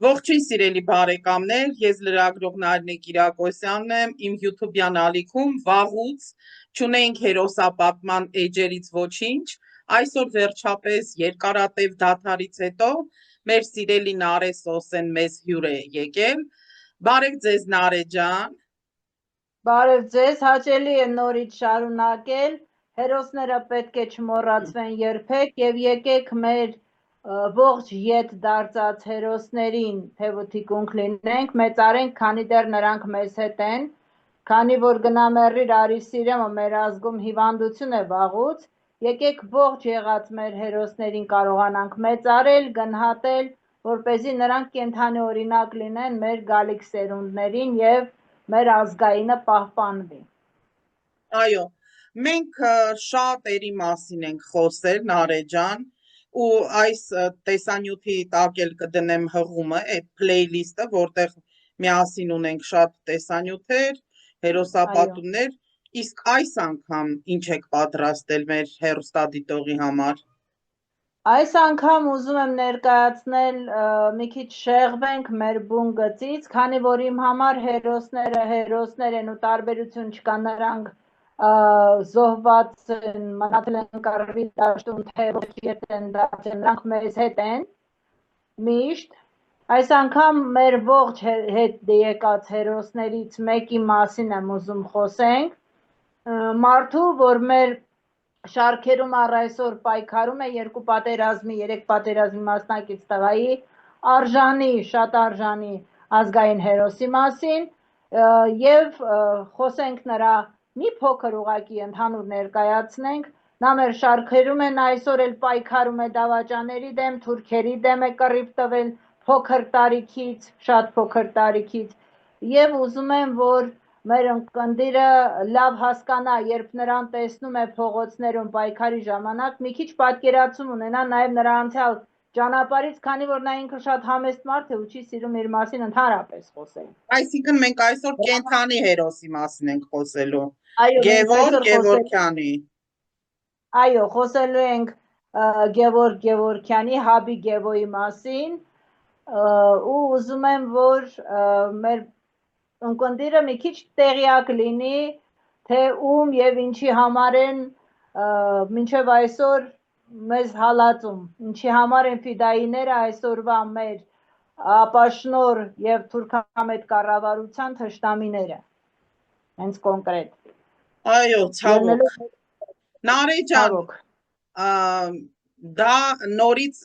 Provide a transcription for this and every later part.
Ողջույն սիրելի բարեկամներ, ես լրագրող Նարինե Կիրակոսյանն եմ, իմ YouTube-յան ալիքում վաղուց չունենք հերոսապատման էջերից ոչինչ, այսօր վերջապես երկարատև դադարից հետո մեր սիրելի Նարե Սոսեն մեզ հյուր է եկել, բարև ձեզ Նարե ջան։ Բարև ձեզ, հաճելի է նորից շարունակել, հերոսները պետք է չմոռացվեն երբեք և եկեք մեր ողջ ետ դարձած հերոսներին թևութիկունք լինենք, մեծարենք, քանի դեռ նրանք մեզ հետ են, քանի որ գնամեռիր արի սիրեմը մեր ազգում հիվանդություն է վաղուց, եկեք ողջ եղած մեր հերոսներին կարողանանք մեծարել, գնահատել, որպեսզի նրանք կենդանի օրինակ լինեն մեր գալիք սերունդներին և մեր ազգայինը պահպանվի։ Այո, մենք շատերի մասին ենք խոսել, Նարե ջան, ու այս տեսանյութի տակ էլ կդնեմ հղումը, այդ փլեյլիստը, որտեղ միասին ունենք շատ տեսանյութեր, հերոսապատումներ, իսկ այս անգամ ինչ եք պատրաստել մեր հեռուստադիտողի համար։ Այս անգամ ուզում եմ ներկայացնել մի քիչ շեղվենք մեր բուն գծից, քանի որ իմ համար հերոսներ են ու տարբերություն չկա, նրանք զոհված են, մնացել են կռվի դաշտում, թե ոչ երբ են դարձել, նրանք մեզ հետ են միշտ։ Այս անգամ մեր ողջ հետ եկած հերոսներից մեկի մասին եմ ուզում խոսենք, մարդու, որ մեր շարքերում առ այսօր պայքարում է 2 պատերազմի, 3 պատերազմի մասնակից տղայի, արժանի, շատ արժանի ազգային հերոսի մասին և խոսենք նրա մի փոքր ուղղակի ընդհանուր ներկայացնենք, նա մեր շարքերում են այսօր էլ պայքարում է դավաճաների դեմ, թուրքերի դեմ է կռիվ տվել փոքր տարիքից, շատ փոքր տարիքից և ուզում եմ, որ մեր ընկնդիրը լավ հասկանա, երբ նրան տեսնում է փողոցներում պայքարի ժամանակ, մի քիչ պատկերացում ունենա նաև նրա անցյալ ճանապարհից, քանի որ նա ինքը շատ համեստ մարդ է ու չի սիրում իր մասին ընդհանրապես խոսել։ Այսինքն մենք այսօր կենթանի հերոսի մասին ենք խոսելու։ Գևորգ Գևորգյանի։ Այո, խոսելու ենք Գևորգ Գևորգյանի, Հաբի Գևոյի մասին ու ուզում եմ, որ մեր ընկնդիրը մի քիչ տեղյակ լինի, թե ում և ինչի համար են մինչև այսօր մեզ հալածում, ինչի համար են ֆիդայիները այսօրվա մեր ապաշնոր և թուրքամետ կառավարության թշնամիները, հենց կոնկրետ։ Այո, ցավոք։ Նարե ջան, դա նորից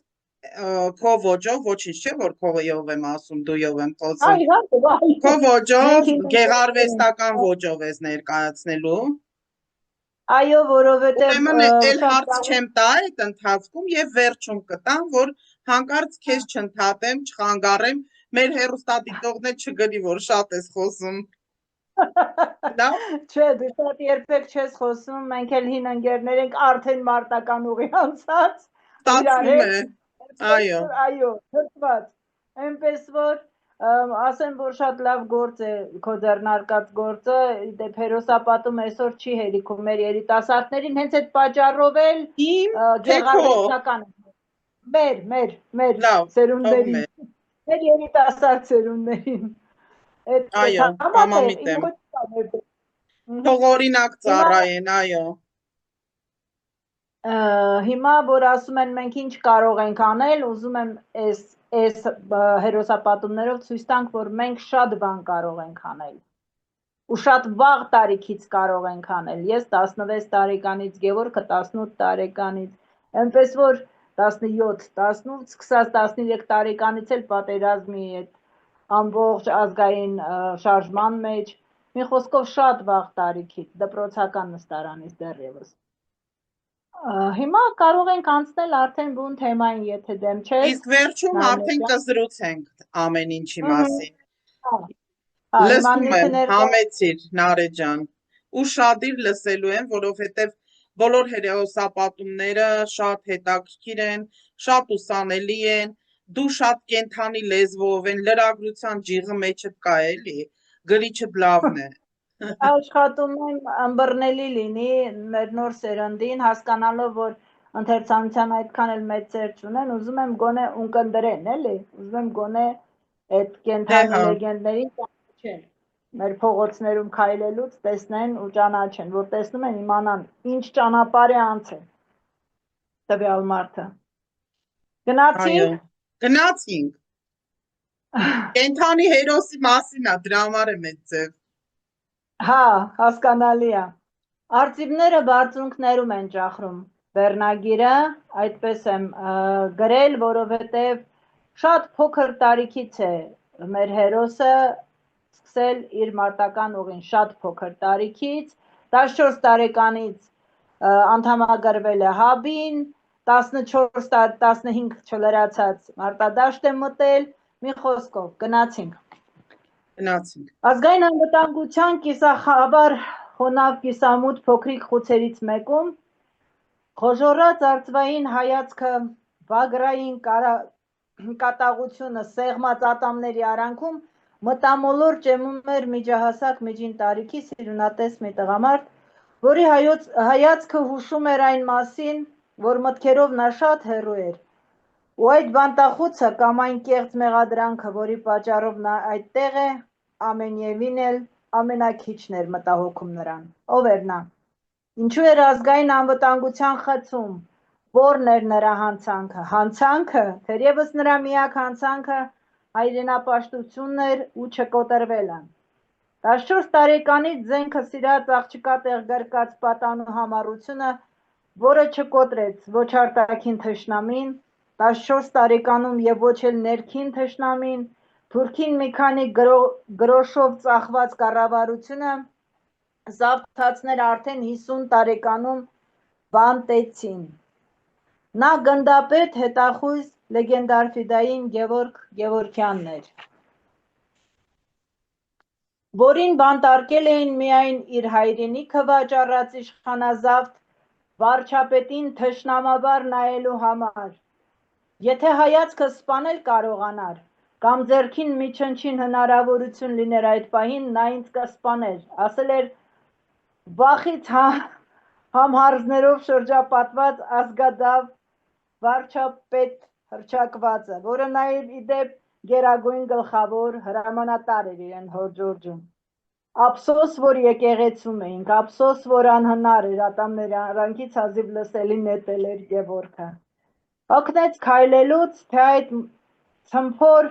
քո ոճով, ոչինչ չէ, որ քոյով եմ ասում, դույով եմ խոսում։ Քո ոճով, գեղարվեստական ոճով ես ներկայացնելու։ Այո, որովհետև ուրեմն էլ հարց չեմ տա այդ ընթացքում եւ վերջում կտամ, որ հանկարծ քեզ չընդհատեմ, չխանգարեմ, մեր հեռուստադիտողներ չգնի, որ շատ ես խոսում։ Չէ, դու շատ երբեք չես խոսում, մենք էլ հին ընկերներ ենք, արդեն մարտական ուղի անցած։ Ստացվում է, այո։ Այո, թրծված, այնպես որ ասեմ, որ շատ լավ գործ է քո ձեռնարկած գործը, դեպ հերոսապատում այսօր չի հերիքում մեր երիտասարդներին, հենց այդ պատճառով էլ գեղարվեստական է։ Մեր սերունդներին, մեր երիտասարդ սերունդներին։ Այո, համամիտ եմ։ Թող օրինակ ծառայեն, այո։ Հիմա, որ ասում են մենք ինչ կարող ենք անել, ուզում եմ այս հերոսապատումներով ցույց տանք, որ մենք շատ բան կարող ենք անել ու շատ վաղ տարիքից կարող ենք անել։ Ես 16 տարեկանից, Գևորգը 18 տարեկանից, այնպես որ 17, 18, սկսած 13 տարեկանից էլ պատերազմի այդ ամբողջ ազգային շարժման մեջ, մի խոսքով շատ վաղ տարիքից, դպրոցական նստարանից դեռևս։ Հիմա կարող ենք անցնել արդեն բուն թեմային, եթե դեմ չես։ Իսկ վերջում արդեն կզրուցենք ամեն ինչի մասին։ Լսում եմ, համեցիր, Նարե ջան, ուշադիր լսելու եմ, որովհետև բոլոր հերոսապատումները շատ հետաքրքիր են, շատ ուսանելի են, դու շատ կենթանի լեզվով են, լրագրության ջիղը մեջդ կա էլի, գրիչդ լավն է։ Աշխատում եմ ըմբռնելի լինի մեր նոր սերնդին, հասկանալով, որ ընթերցանության այդքան էլ մեծ սեր չունեն, ուզում եմ գոնե ունկնդրեն, էլի, ուզում եմ գոնե այդ կենթանի լեգենդներին ճանաչեն, մեր փողոցներում քայլելուց տեսնեն ու ճանաչեն, որ տեսնում են իմանան ինչ ճանապարհ է անցել տվյալ մարդը։ Գնացինք։ Գնացինք։ Կենթանի հերոսի մասին է, դրա համար եմ այդ ձև։ Հա, հասկանալի է։ Արծիվները բարձունքներում են ճախրում։ Վերնագիրը այդպես եմ գրել, որովհետև շատ փոքր տարիքից է մեր հերոսը սկսել իր մարտական ուղին, շատ փոքր տարիքից, 14 տարեկանից անդամագրվել է ՀԱԲ-ին, 14-15 չլրացած մարտադաշտ է մտել, մի խոսքով, գնացինք։ Ազգային անվտանգության կիսախաբար խոնավ կիսամութ փոքրիկ խուցերից մեկում խոժոռած արծվային հայացքը, վագրային կատաղությունը սեղմած ատամների արանքում մտամոլոր ճեմում էր միջահասակ միջին տարիքի սիրունատես մի տղամարդ, որի հայացքը հուշում էր այն մասին, որ մտքերով նա շատ հեռու էր, ու այդ բանտախուցը կամ այն կեղծ մեղադրանքը, որի պատճառով նա այդտեղ է, ամենևին էլ ամենաքիչն էր մտահոգում նրան։ Ով էր նա։ Ինչու էր ազգային անվտանգության խցում, որն էր նրա հանցանքը։ Հանցանքը, թերևս նրա միակ հանցանքը հայրենապաշտությունն էր ու չկոտրվելը։ 14 տարեկանից զենքը սիրած աղջկա տեղ գրկած պատանու համառությունը, որը չկոտրեց ոչ արտաքին թշնամին, 14 տարեկանում եւ ոչ էլ ներքին թշնամին, թուրքին մի քանի գրոշով ծախված կառավարությունը զավթածներ արդեն 50 տարեկանում բանտեցին։ Նա գնդապետ հետախույզ լեգենդար ֆիդային Գևորգ Գևորգյանն էր, որին բանտարկել էին միայն իր հայրենիքը վաճառած իշխանազավթ վարչապետին թշնամաբար նայելու համար։ Եթե հայացքը սպանել կարողանար, կամ ձեռքին մի չնչին հնարավորություն լիներ այդ պահին, նա ինձ կսպաներ, ասել էր վախից համհարզներով շրջապատված ազգադավ վարչապետ հռչակվածը, որը նաև իդեպ գերագույն գլխավոր հրամանատար էր իրեն հոր Ջորջում։ Ափսոս, որ եկեղեցում էինք, ափսոս, որ անհնար էր ատամների արանքից հազիվ լսելի նետել էր Գևորգը։ Հոգնեց քայլելուց, թե այդ ցմփոր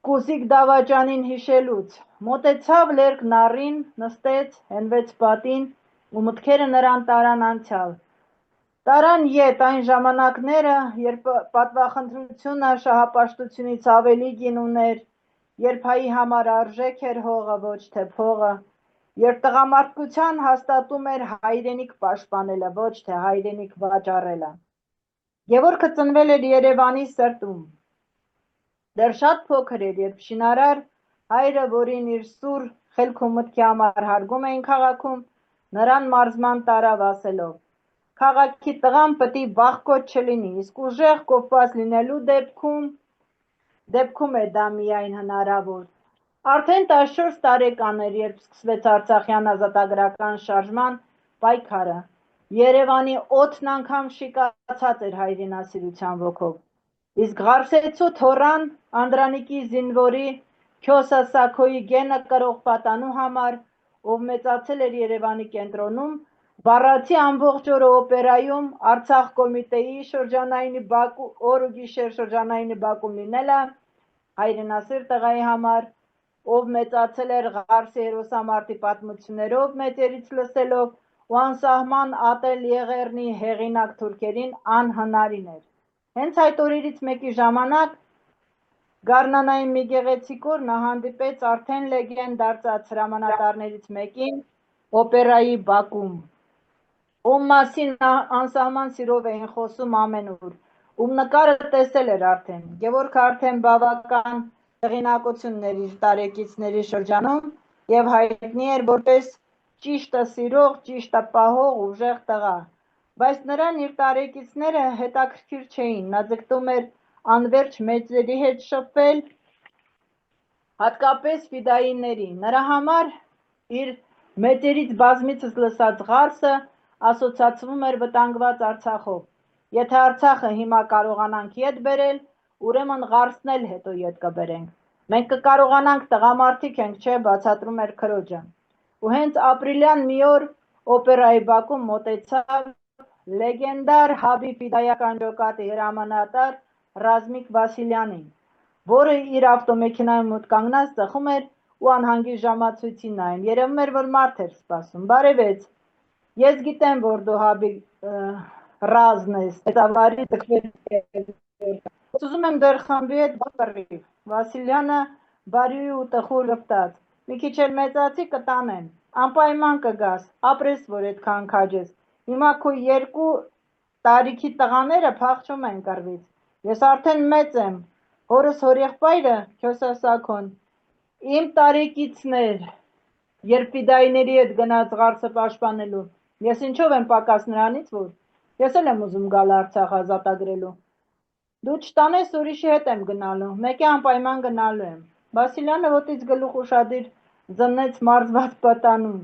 կուսիկ դավաճանին հիշելուց, մոտեցավ լերկ նառին, նստեց, հենվեց պատին ու մտքերը նրան տարան անցյալ։ Տարան ետ այն ժամանակները, երբ պատվախնդրությունը շահապաշտությունից ավելի գին ուներ, երբ հայի համար արժեք էր հողը, ոչ թե փողը, երբ տղամարդկության հաստատում էր հայրենիք պաշտպանելը, ոչ թե հայրենիք վաճառելը։ Գևորգը ծնվել էր Երևանի սրտում։ Դեռ շատ փոքր էր, երբ շինարար հայրը, որին իր սուր խելք ու մտքի համար հարգում էին քաղաքում, նրան մարզման տարավ ասելով. քաղաքի տղան պիտի բախկոտ չլինի, իսկ ուժեղ կոփված լինելու դեպքում է դա միայն հնարավոր։ Արդեն 14 տարեկան էր, երբ սկսվեց Արցախյան ազատագրական շարժման պայքարը։ Երևանի օդն անգամ շիկացած էր հայրենասիրության ոգով։ Իսկ Ղարսեցու թոռան Անդրանիկի զինվորի Քյոսա Սաքոյի գենը կրող պատանու համար, ով մեծացել էր Երևանի կենտրոնում, բառացի ամբողջ օրը օպերայում Արցախ կոմիտեի շրջանայինի բակու օր ու գիշեր շրջանայինի բակում լինելը, հայրենասիր տղայի համար, ով մեծացել էր Ղարսի հերոսամարտի պատմություններով մեծերից լսելով ու անսահման ատել Եղեռնի հեղինակ թուրքերին անհնարին էր։ Հենց այդ օրերից մեկի ժամանակ Գառնանային մի գեղեցիկ օր նա հանդիպեց արդեն լեգենդ դարձած հրամանատարներից մեկին օպերայի բակում, ում մասին անսահման սիրով էին խոսում ամենուր, ում նկարը տեսել էր արդեն։ Գևորգը արդեն բավական հեղինակություններ իր տարեկիցների շրջանում եւ հայտնի էր որպես ճիշտը սիրող, ճիշտը պահող ուժեղ տղա, բայց նրան իր տարեկիցները հետաքրքիր չէին, նա ձգտում էր անվերջ մեծերի հետ շփվել, հատկապես ֆիդայինների։ Նրա համար իր մեծերից բազմիցս լսած Ղարսը ասոցացվում էր վտանգված Արցախով։ Եթե Արցախը հիմա կարողանանք ետ բերել, ուրեմն Ղարսն էլ հետո ետ կբերենք։ Մենք կկարողանանք տղամարդիկ ենք, չէ, բացատրում էր քրոջը։ Ու հենց ապրիլյան մի օր օպերայի բակում մոտեցավ լեգենդար Հաբիբ Ֆիդայական ջոկատի հրամանատար Ռազմիկ Վասիլյանին, որը իր ավտոմեքենայում մոտ կանգնած ծխում էր ու անհանգիստ ժամացույցին նայում։ Երևում էր, որ մարդ էր սպասում։ Բարևեց։ Ես գիտեմ, որ դու Հաբիբ Ռազն ես, հետավարի տկվեր։ Ուզում եմ դեռ խմբի հետ բռնի։ Վասիլյանը բարի ու տխուր ժպտաց։ Մի քիչ էլ մեծացի կտանեմ։ Անպայման կգաս, ապրես, որ այդքան քաջես։ Հիմա քո 2 տարիքի տղաները փախչում են կռվից։ Ես արդեն մեծ եմ։ Հորս հորեղբայրը Քյոսասաքոն իմ տարեկիցներ, երբ ֆիդայիների հետ գնաց Ղարսը պաշտպանելու։ Ես ինչով եմ պակաս նրանից, որ ես էլ եմ ուզում գալ Արցախ ազատագրելու։ Դու չտանես, ուրիշի հետ եմ գնալու, մեկի անպայման գնալու եմ։ Վասիլյանը ոտից գլուխ ուշադիր զննեց մարզված պատանուն։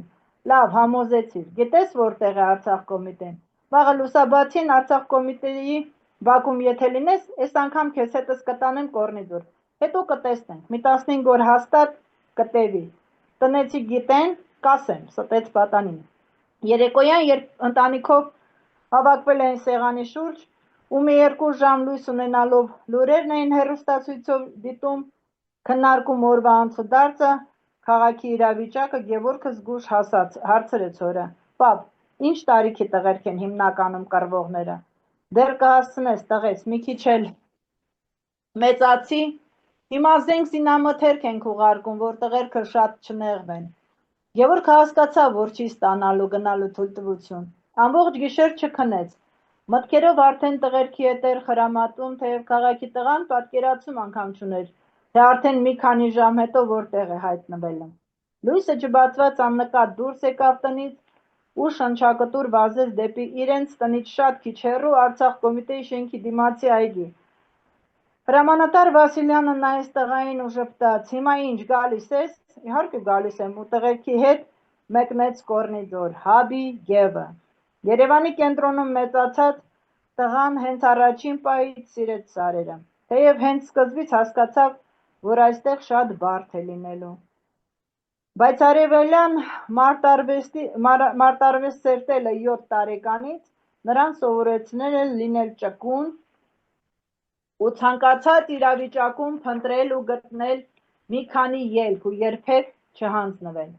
Լավ, համոզեցիր, գիտես որտեղ է Արցախ կոմիտեն։ Վաղը լուսաբացին Արցախ կոմիտեի Բաքում եթե լինես, այս անգամ քեզ հետս կտանեմ Կորնիձոր, հետո կտեսնենք, մի 15 օր հաստատ կտևի։ Տնեցի գիտեն, կասեմ, ստեց պատանին։ Երեկոյան, երբ ընտանիքով հավաքվել էին սեղանի շուրջ, ու մի 2 ժամ լույս ունենալով լուրերն էին հեռուստացույցով դիտում, քննարկում օրվա անցուդարձը, քաղաքի իրավիճակը, Գևորգը զգույշ հարցրեց օրը. «Պապ, ինչ տարիքի տղերք են հիմնականում կռվողները»։ Դեռ կհասցնես տղես, մի քիչ էլ մեծացի, հիմա զենք զինամթերք ենք ուղարկում, որ տղերքը շատ չնեղվեն։ Գևորգը հասկացավ, որ չի ստանալու գնալու թույլտվություն, ամբողջ գիշեր չքնեց, մտքերով արդեն տղերքի հետ էր խրամատում, թեև քաղաքի տղան պատկերացում անգամ չուներ, թե արդեն մի քանի ժամ հետո որտեղ է հայտնվել։ Լույսը չբացված աննկատ դուրս եկավ տնից ու շնչակտուր վազեց դեպի իրենց տնից շատ քիչ հեռու Արցախ կոմիտեի շենքի դիմացի այգի։ Հրամանատար Վասիլյանը նայեց տղային ու ժպտաց. «Հիմա ինչ, գալիս ես»։ «Իհարկե գալիս եմ» ու տղերքի հետ մեկնեց Կորնիձոր, Հաբի Գևը։ Երևանի կենտրոնում մեծացած տղան հենց առաջին պահից սիրեց սարերը, թեև հենց սկզբից հասկացավ, որ այստեղ շատ բարդ է լինելու։ Բայց արևելյան մարտարվեստ սերտելը 7 տարեկանից նրան սովորեցնել է լինել ճկուն ու ցանկացած իրավիճակում փնտրել ու գտնել մի քանի ելք ու երբեք չհանձնվել։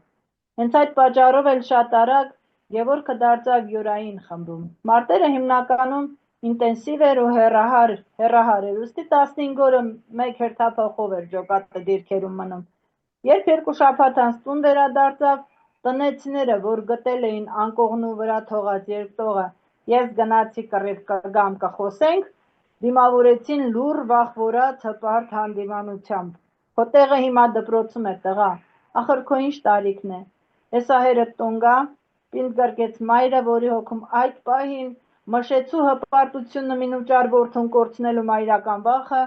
Հենց այդ պատճառով էլ շատ արագ Գևորգը դարձավ յուրային խմբում։ Մարտերը հիմնականում ինտենսիվ էր ու հեռահար էր, ուստի 15 օրը մեկ հերթափոխով էր ջոկատը դիրքերում մնում։ Երբ 2 շաբաթ անց տուն վերադարձավ, տնեցիները, որ գտել էին անկողնու վրա թողած երկտողը, ես գնացի կռիվ կգամ կխոսենք, դիմավորեցին լուռ վախվորած հպարտ հանդիմանությամբ։ Քո տեղը հիմա դպրոցում է, տղա, ախր քո ինչ տարիքն է։ Հեսա հերդ տուն գա, պինդ գրկեց մայրը, որի հոգում այդ պահին մշեցու հպարտությունը մինուճար որդուն կորցնելու մայրական վախը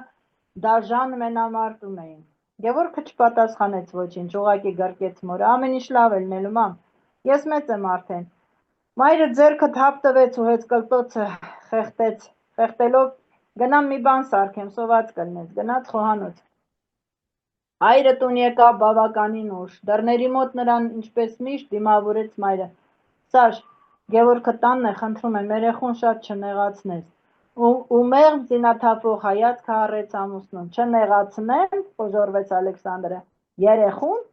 դաժան մենամարտում էին։ Գևորգը չպատասխանեց ոչինչ, ուղղակի գրկեց մորը, ամեն ինչ լավ է լինելու, մամ, ես մեծ եմ արդեն։ Մայրը ձեռքը թափ տվեց ու հեծկլտոցը խեղդելով, գնամ մի բան սարքեմ, սոված կլինես, գնաց խոհանոց։ Հայրը տուն եկավ բավականին ուշ, դռների մոտ նրան ինչպես միշտ դիմավորեց մայրը։ Սաշ, Գևորգը տանն է, խնդրում եմ, երեխուն շատ չնեղացնես։ Ու մեղմ զինաթափող հայացքը հառեց ամուսնուն։ Չնեղացնեմ, խոժոռվեց Ալեքսանդրը։ Երեխուն,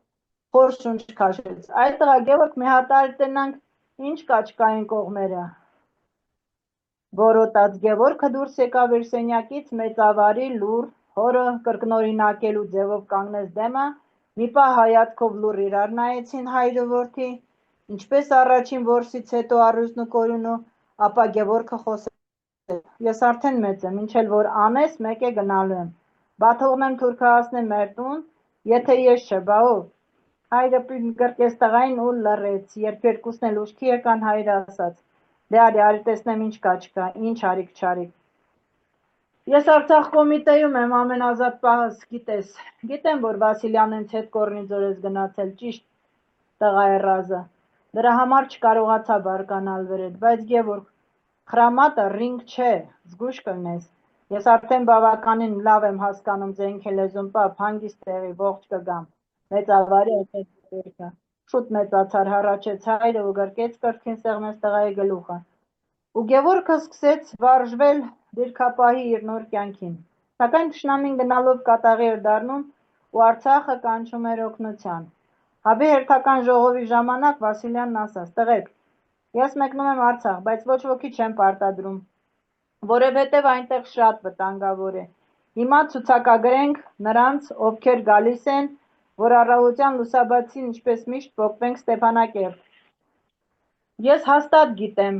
խոր շունչ քաշեց։ Այդ տղա Գևորգ մի հատ արտենանք, ինչ կա չկային կողմերը։ Որոտած Գևորգը դուրս եկավ իր սենյակից մեծավարի լուռ, հորը կրկնօրինակելու ձևով կանգնեց դեմը, մի պահ հայացքով լուռ իրար նայեցին հայր ու որդի, ինչպես առաջին որսից հետո առույցն ու կորյունը, ապա Գևորգը խոսեց. Ես արդեն մեծ եմ, ինչ էլ որ անես, մեկ է գնալու եմ։ Բա թողնեմ թուրքը հասնեմ մեր տուն, եթե ես չէ, բա ով։ Հայրը գրկեց տղային ու լռեց, երբ երկուսն էլ ուշքի եկան, հայրը ասաց. Դե արի տեսնեմ ինչ կա չկա, ինչ արիք չարիք։ Ես Արցախ կոմիտեում եմ ամենազատ պահս, գիտես։ Գիտեմ, որ Վասիլյանն ինձ հետ Կորնիձոր ես գնացել, ճիշտ, տղա է Ռազը։ Դրա համար չկարողացա բարկանալ վրեդ, բայց Գևորգ, խրամատը ռինգ չէ, զգույշ կլինես։ Ես արդեն բավականին լավ եմ հասկանում ձենք է լեզուն պապ, հանգիստ տեղի, ողջ կգամ, մեծավարի էտետերքը, շուտ մեծացար հառաչեց հայրը ու գրկեց կրթքին սեղմեց տղայի գլուխը, ու Գևորգը սկսեց վարժվել դիրքապահի իր նոր կյանքին, սակայն թշնամին գնալով կատաղի էր դառնում ու Արցախը կանչում էր օգնության, հաբի հերթական ժողովի ժամանակ Վասիլյանն ասաց, տղեկ, ես մեկնում եմ Արցախ, բայց ոչ ոքի չեմ պարտադրում, որովհետև այնտեղ շատ վտանգավոր է, հիմա ցուցակագրենք նրանց, ովքեր գալիս են, որ առավոտյան լուսաբացին ինչպես միշտ պոկվենք Ստեփանակերտ, ես հաստատ գիտեմ,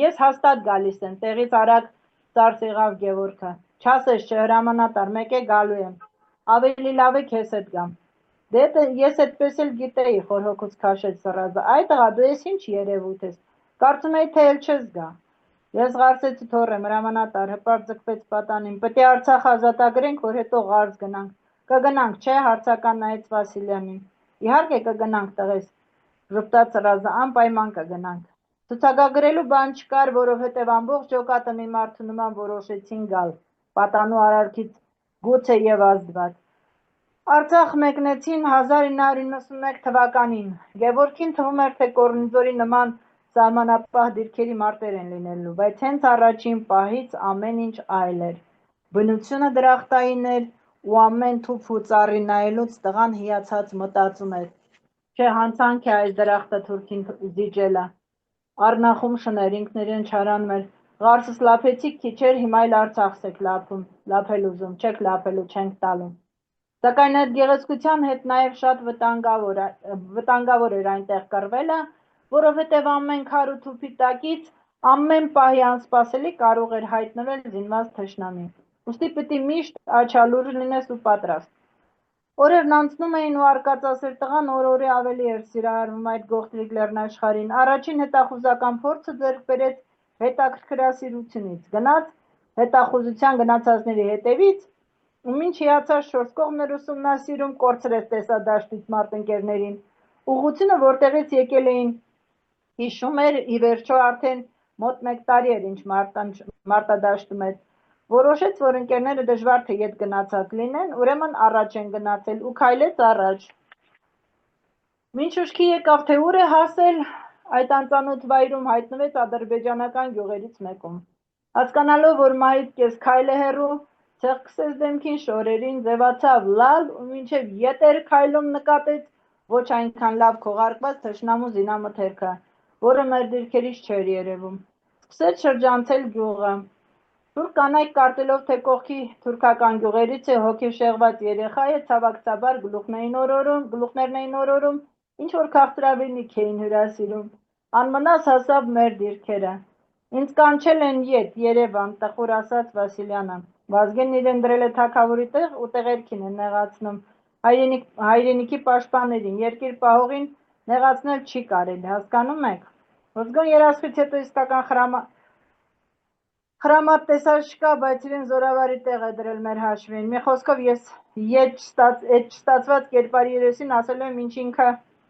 ես հաստատ գալիս եմ, տեղից արագ ծարծ եղավ Գևորգը, չասես չհրամանատար, մեկ է գալու եմ, ավելի լավ է քեզ հետ գամ, դե ես այդպես էլ գիտեի, խոր հոգուց քաշեց Սռազը, այ տղա, դու ես ինչ երևույթ ես, կարծում էի թե էլ չես գա, ես ղարսեցի թոռեմ, հրամանատար, հպարտ ձգվեց պատանին, պետք է Արցախ ազատագրենք, որ հետո ղարս գնանք, կգնանք, չէ, հարցական նայեց Վասիլյանին, իհարկե կգնանք տղես, ժպտաց Սռազը, անպայման կգնանք, ցուցակագրելու բան չկար, որովհետև ամբողջ ջոկատը մի մարդու նման որոշեցին գալ, պատանու արարքից գուցե և ազդված, Արցախ մեկնեցին 1991 թվականին, Գևորգին թվում էր, թե Կորնիձորի նման սահմանապահ դիրքերի մարտեր են լինելու, բայց հենց առաջին պահից ամեն ինչ այլ էր, բնությունը դրախտային էր ու ամեն թուփ ու ծառի նայելուց տղան հիացած մտածում էր, չէ հանցանք է այս դրախտը թուրքին զիջելը, առնախում շներ ինքն իրեն չարանում էր, ղարսս լափեցիք քիչ էր, հիմա էլ Արցախս եք լափել ուզում, չեք լափելու, չենք տալու, սակայն այդ գեղեցկության հետ նաև շատ վտանգավոր էր այնտեղ կռվելը, որովհետև ամեն քար ու թուփի տակից ամեն պահի անսպասելի կարող էր հայտնվել զինված թշնամի, ուստի պիտի միշտ աչալուրջ լինես ու պատրաստ, օրերն անցնում էին ու արկածասեր տղան օր-օրի ավելի էր սիրահարվում այդ գողտրիկ լեռնաշխարհին, առաջին հետախուզական փորձը ձեռք բերեց հետաքրքրասիրությունից, գնաց հետախուզության գնացածների հետևից ու մինչ հիացած 4 կողմն էր ուսումնասիրում, կորցրեց տեսադաշտից մարտնկերներին, ուղղությունը որտեղից եկել էին, հիշում էր, ի վերջո արդեն մոտ 1 տարի էր, ինչ մարտադաշտում էր, որոշեց, որ ընկերները դժվար թե ետ գնացած լինեն, ուրեմն առաջ են գնացել ու քայլեց առաջ, մինչ ուշքի եկավ, թե ուր է հասել, այդ անծանոթ վայրում հայտնվեց ադրբեջանական գյուղերից մեկում, հասկանալով, որ մահից կես քայլ է հեռու, ցեղքսեց դեմքին շորերին, ձևացավ լալ ու մինչև ետ էր քայլում նկատեց ոչ այնքան լավ քողարկված թշնամու զինամթերքը, որը մեր դիրքերից չէր երևում, սկսեց շրջանցել գյուղը, թուրք կանայք կարծելով, թե կողքի թուրքական գյուղերից է հոգեշեղված երեխա է, ցավակցաբար գլուխներն էին օրորում, ինչ որ քաղցրավենիք էին հյուրասիրում, անմնաս հասավ մեր դիրքերը, ինձ կանչել են ետ, Երևան, տխուր ասաց Վասիլյանը, Վազգենն իրեն դրել է թագավորի տեղ ու տեղերքին է նեղացնում, հայրենիքի պաշտպաններին, երկիր պահողին նեղացնել չի կարելի, հասկանում եք, Վազգեն երասխից հետո իսկական խրամատ տեսար չկա, բայց իրեն զորավարի տեղ է դրել մեր հաշվին, մի խոսքով ես էդ չստացված կերպարի երեսին ասել եմ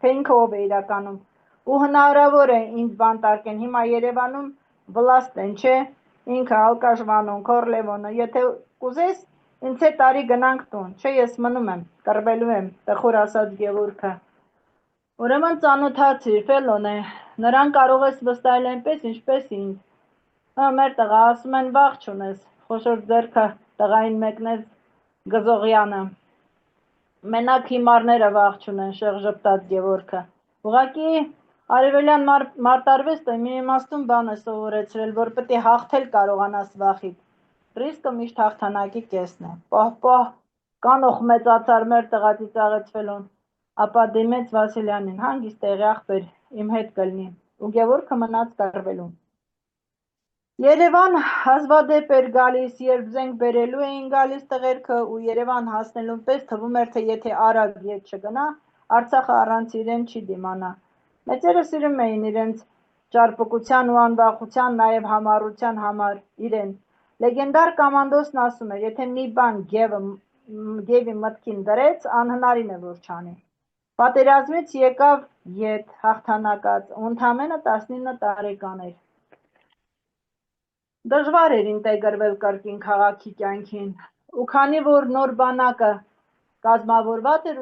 թե ինքը ով է իրականում, ու հնարավոր է ինձ բանտարկեն, հիմա Երևանում Վլաստեն, չէ, ինքը Ալկաշվանոն, Քորլևոնը, եթե կուզես, ինձ հետ արի գնանք տուն, չէ ես մնում եմ, կռվելու եմ, տխուր ասաց Գևորգը, ուրեմն ծանոթացիր, Ֆելոն է, նրան կարող ես վստահել այնպես, ինչպես ինձ, մեր տղա, ասում են վախ չունես, խոշոր ձեռքը տղային մեկնեց Գզողյանը, մենակ հիմարները վախ չունեն, շեղ ժպտաց Գևորգը, ուղղակի Արևելյան մարտարվեստը մի իմաստուն բան է սովորեցրել, որ պետք է հաղթել կարողանաս վախիդ, ռիսկը միշտ հաղթանակի կեսն է, պահ, կանող մեծացար մեր տղա ծիծաղեց Ֆելոն, ապա դիմեց Վասիլյանին, հանգիստ տեղի ախպեր, իմ հետ կլինի, ու Գևորգը մնաց կռվելու, Երևան հազվադեպ էր գալիս, երբ զենք բերելու էին գալիս տղերքը ու Երևան հասնելուն պես թվում էր, թե եթե արագ ետ չգնա, Արցախը առանց իրեն չի դիմանա, մեծերը սիրում էին իրենց ճարպկության ու անվախության, նաև համառության համար իրեն, լեգենդար կամանդոսն ասում էր, եթե մի բան Գևի մտքին դրեց, անհնարին է, որ չանի, պատերազմից եկավ ետ հաղթանակած ու ընդամենը 19 տարեկան էր, դժվար էր ինտեգրվել կրկին քաղաքի կյանքին, ու քանի որ նոր բանակը կազմավորված էր,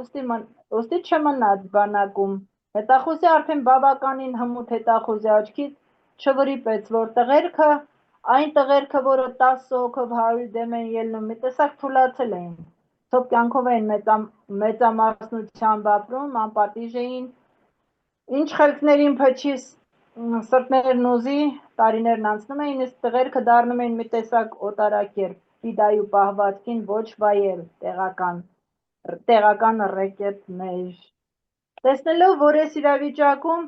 ուստի չմնաց բանակում, հետախուզի արդեն բավականին հմուտ հետախուզի աչքից չվրիպեց, որ տղերքը, այն տղերքը, որը 10 հոգով 100 դեմ են ելնում, մի տեսակ թուլացել էին, թող կյանքով էին մեծամասնությամբ ապրում, անպատիժ էին, ինչ խելքներին փչի սրտներն ուզի, տարիներն անցնում էին, իսկ տղերքը դառնում էին մի տեսակ օտարակերպ, պիդայու պահվածքին ոչ վայել, տեղական ռեկետներ։ Տեսնելով, որ այս իրավիճակում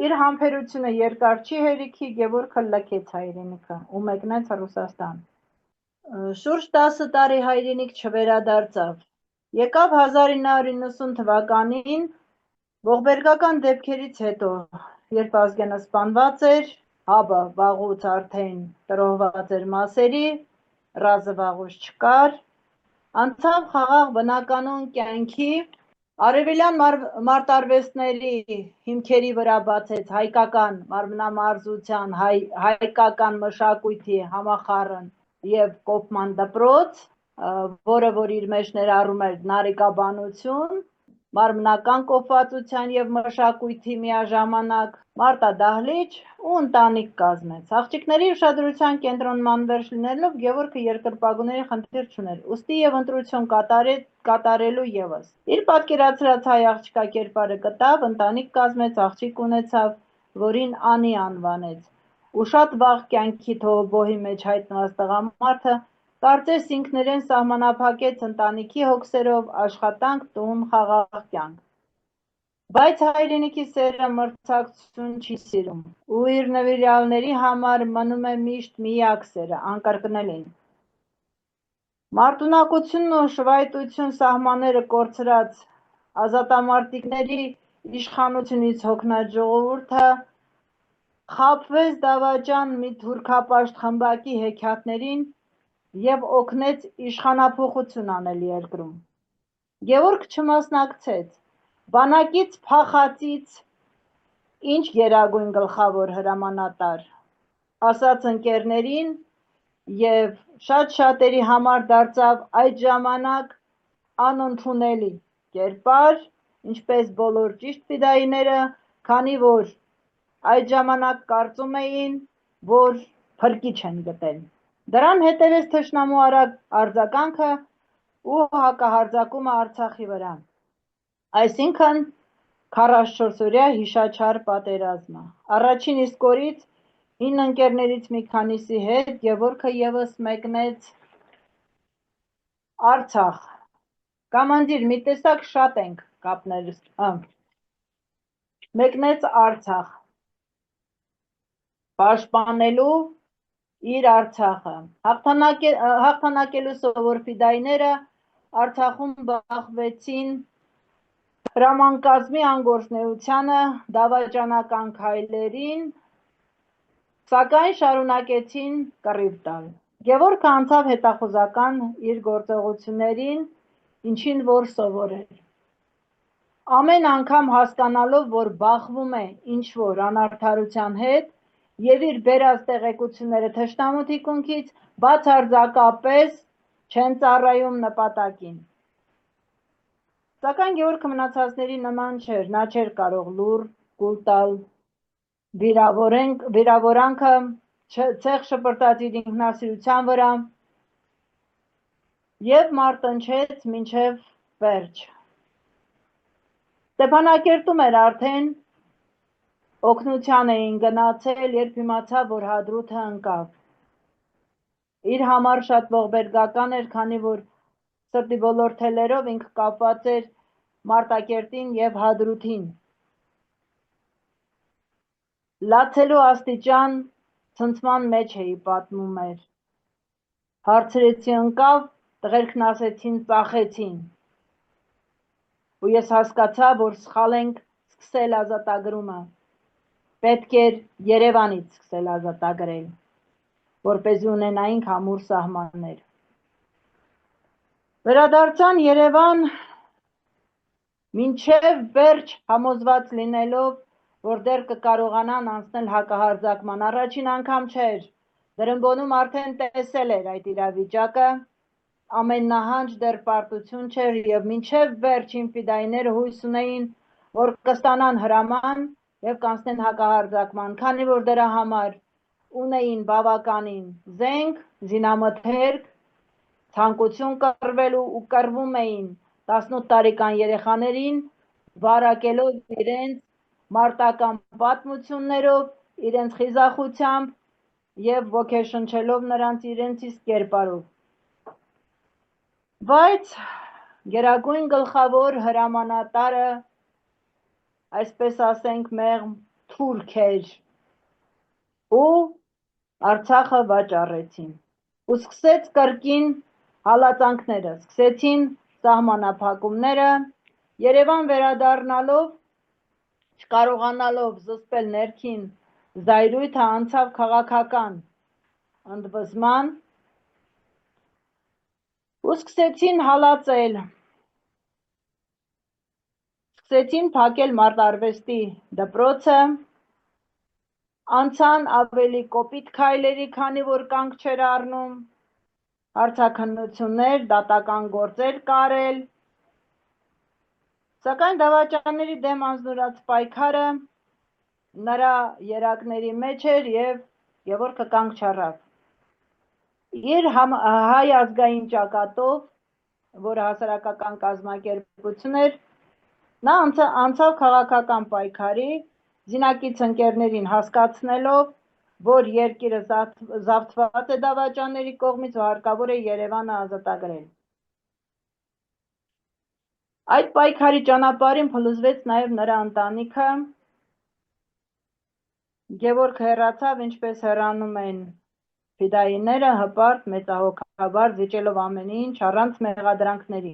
իր համբերությունը երկար չի հերիքի, Գևորգը լքեց հայրենիքը ու մեկնեց Ռուսաստան։ Շուրջ 10 տարի հայրենիք չվերադարձավ։ Եկավ 1990 թվականին ողբերգական դեպքերից հետո, երբ Ազգենը սպանված էր, հաբը վաղուց արդեն տրոհված էր մասերի, ռազը վաղուց չկար, անցավ խաղաղ բնականոն կյանքի, արևելյան մարտարվեստների հիմքերի վրա բացեց հայկական մարմնամարզության, հայկական մշակույթի համախառն և կոփման դպրոց, որը որ իր մեջ ներառում էր նարեկաբանություն, մարմնական կոփվածության և մշակույթի միաժամանակ, մարտադահլիճ ու ընտանիք կազմեց։ Աղջիկների ուշադրության կենտրոնման վերջ լինելով Գևորգը երկրպագուների խնդիր չուներ, ուստի և ընտրություն կատարելու ևս։ Իր պատկերացրած հայ աղջկա կերպարը գտավ, ընտանիք կազմեց, աղջիկ ունեցավ, որին Անի անվանեց, ու շատ վաղ կյանքի թոհուբոհի մեջ հայտնված տղամարդը կարծես ինքն իրեն սահմանափակեց ընտանիքի հոգսերով, աշխատանք, տուն, խաղաղ կյանք։ Բայց հայրենիքի սերը մրցակցություն չի սիրում, ու իր նվիրյալների համար մնում է միշտ միակ սերը, անկրկնելին։ Մարտունակությունն ու շվայտություն սահմանները կորցրած ազատամարտիկների իշխանությունից հոգնած ժողովուրդը խաբվեց դավաճան մի թուրքապաշտ խմբակի հեքիաթներին և օգնեց իշխանափոխություն անել երկրում։ Գևորգ չմասնակցեց բանակից փախածից ինչ գերագույն գլխավոր հրամանատար, ասաց ընկերներին և շատ շատերի համար դարձավ այդ ժամանակ անընդունելի կերպար, ինչպես բոլոր ճիշտ ֆիդայիները, քանի որ այդ ժամանակ կարծում էին, որ փրկիչ են գտել։ Դրան հետևեց թշնամու արագ արձագանքը ու հակահարձակումը Արցախի վրա, այսինքն 44-օրյա հիշաչար պատերազմը։ Առաջին իսկ օրից 9 ընկերներից մի քանիսի հետ Գևորգը ևս մեկնեց Արցախ։ Կամանդիր, մի տեսակ շատ ենք կապներս, մեկնեց Արցախ, պաշտպանելու իր Արցախը։ Հաղթանակելու սովոր ֆիդայիները Արցախում բախվեցին հրամանկազմի անգործնեությանը, դավաճանական քայլերին, սակայն շարունակեցին կռիվ տալ։ Գևորգը անցավ հետախուզական իր գործողություններին, ինչին որ սովոր էր։ Ամեն անգամ հասկանալով, որ բախվում է ինչ-որ անարդարության հետ և իր բերած տեղեկությունները թշնամու թիկունքից բացարձակապես չեն ծառայում նպատակին։ Սակայն Գևորգը մնացածների նման չէր, նա չէր կարող լուռ կուլ տալ վիրավորանքը, ցեղ շպրտաց իր ինքնասիրության վրա և մարտնչեց մինչև վերջ։ Ստեփանակերտում էր արդեն, օգնության էին գնացել, երբ իմացավ, որ Հադրութը ընկավ։ Իր համար շատ ողբերգական էր, քանի որ սրտի բոլոր թելերով ինքը կապված էր Մարտակերտին և Հադրութին։ Լացելու աստիճան ցնցման մեջ էի, պատմում էր։ Հարցրեցի ընկավ, տղերքն ասեցին ծախեցին։ Ու ես հասկացա, որ սխալ ենք սկսել ազատագրումը։ Պետք էր Երևանից սկսել ազատագրել, որպեսզի ունենայինք ամուր սահմաններ։ Վերադարձան Երևան, մինչև վերջ համոզված լինելով, որ դեռ կկարողանան անցնել հակահարձակման։ Առաջին անգամ չէր, Դրըմբոնում արդեն տեսել էր այդ իրավիճակը, ամեն նահանջ դեռ պարտություն չէր և մինչև վերջին ֆիդայիները հույս ունեին, որ կստանան հրաման և կանցնեն հակահարձակման, քանի որ դրա համար ունեին բավականին զենք, զինամթերք, ցանկություն կռվելու ու կռվում էին 18 տարեկան երեխաներին, վարակելով իրենց մարտական պատմություններով, իրենց խիզախությամբ և ոգեշնչելով նրանց իրենց իսկ կերպարով։ Բայց գերագույն գլխավոր հրամանատարը, այսպես ասենք, մեղմ թուրք էր ու Արցախը վաճառեցին ու սկսեց կրկին հալածանքները, սկսեցին սահմանափակումները, Երևան վերադառնալով, չկարողանալով զսպել ներքին զայրույթը, անցավ քաղաքական ընդվզման ու սկսեցին հալածել, սկսեցին փակել մարտարվեստի դպրոցը, անցան ավելի կոպիտ քայլերի, քանի որ կանգ չէր առնում, հարցաքննություններ, դատական գործեր կարել, սակայն դավաճանների դեմ անձնուրաց պայքարը նրա երակների մեջ էր և Գևորգը կանգ չառավ։ Իր հայ ազգային ճակատով, որը հասարակական կազմակերպություն էր, նա անցավ քաղաքական պայքարի, զինակից ընկերներին հասկացնելով, որ երկիրը զավթված է դավաճանների կողմից ու հարկավոր է Երևանը ազատագրել։ Այդ պայքարի ճանապարհին փլուզվեց նաև նրա ընտանիքը, Գևորգը հեռացավ, ինչպես հեռանում են ֆիդայիները, հպարտ, մեծահոգաբար, զիջելով ամեն ինչ, առանց մեղադրանքների։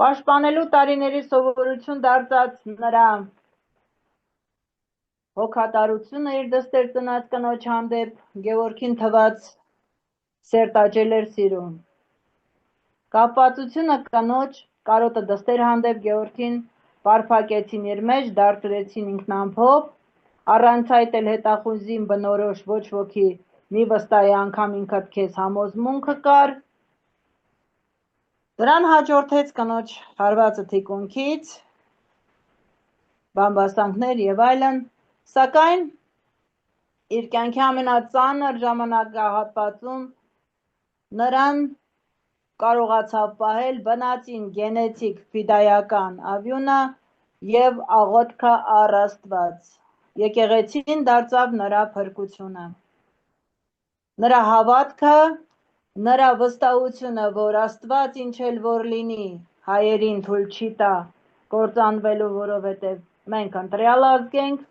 Պաշտպանելու տարիների սովորություն դարձած նրա հոգատարությունը իր դստեր ծնած կնոջ հանդեպ Գևորգին թված սերտաճել էր սիրուն։ Կապվածությունը կնոջ, կարոտը դստեր հանդեպ Գևորգին պարփակեցին իր մեջ, դարձրեցին ինքնամփոփ, առանց այդ էլ հետախուզին բնորոշ ոչ ոքի մի վստահի անգամ ինքդ քեզ համոզմունքը կար։ Դրան հաջորդեց կնոջ հարվածը թիկունքից, բամբասանքներ և այլն, սակայն իր կյանքի ամենածանր ժամանակահատվածում նրան կարողացավ պահել բնածին գենետիկ ֆիդայական ավյունը և աղոթքը առ Աստված։ Եկեղեցին դարձավ նրա փրկությունը։ Նրա հավատքը, նրա վստահությունը, որ Աստված ինչ էլ որ լինի, հայերին թույլ չի տա կործանվելու, որովհետև մենք ընտրյալ ազգ ենք,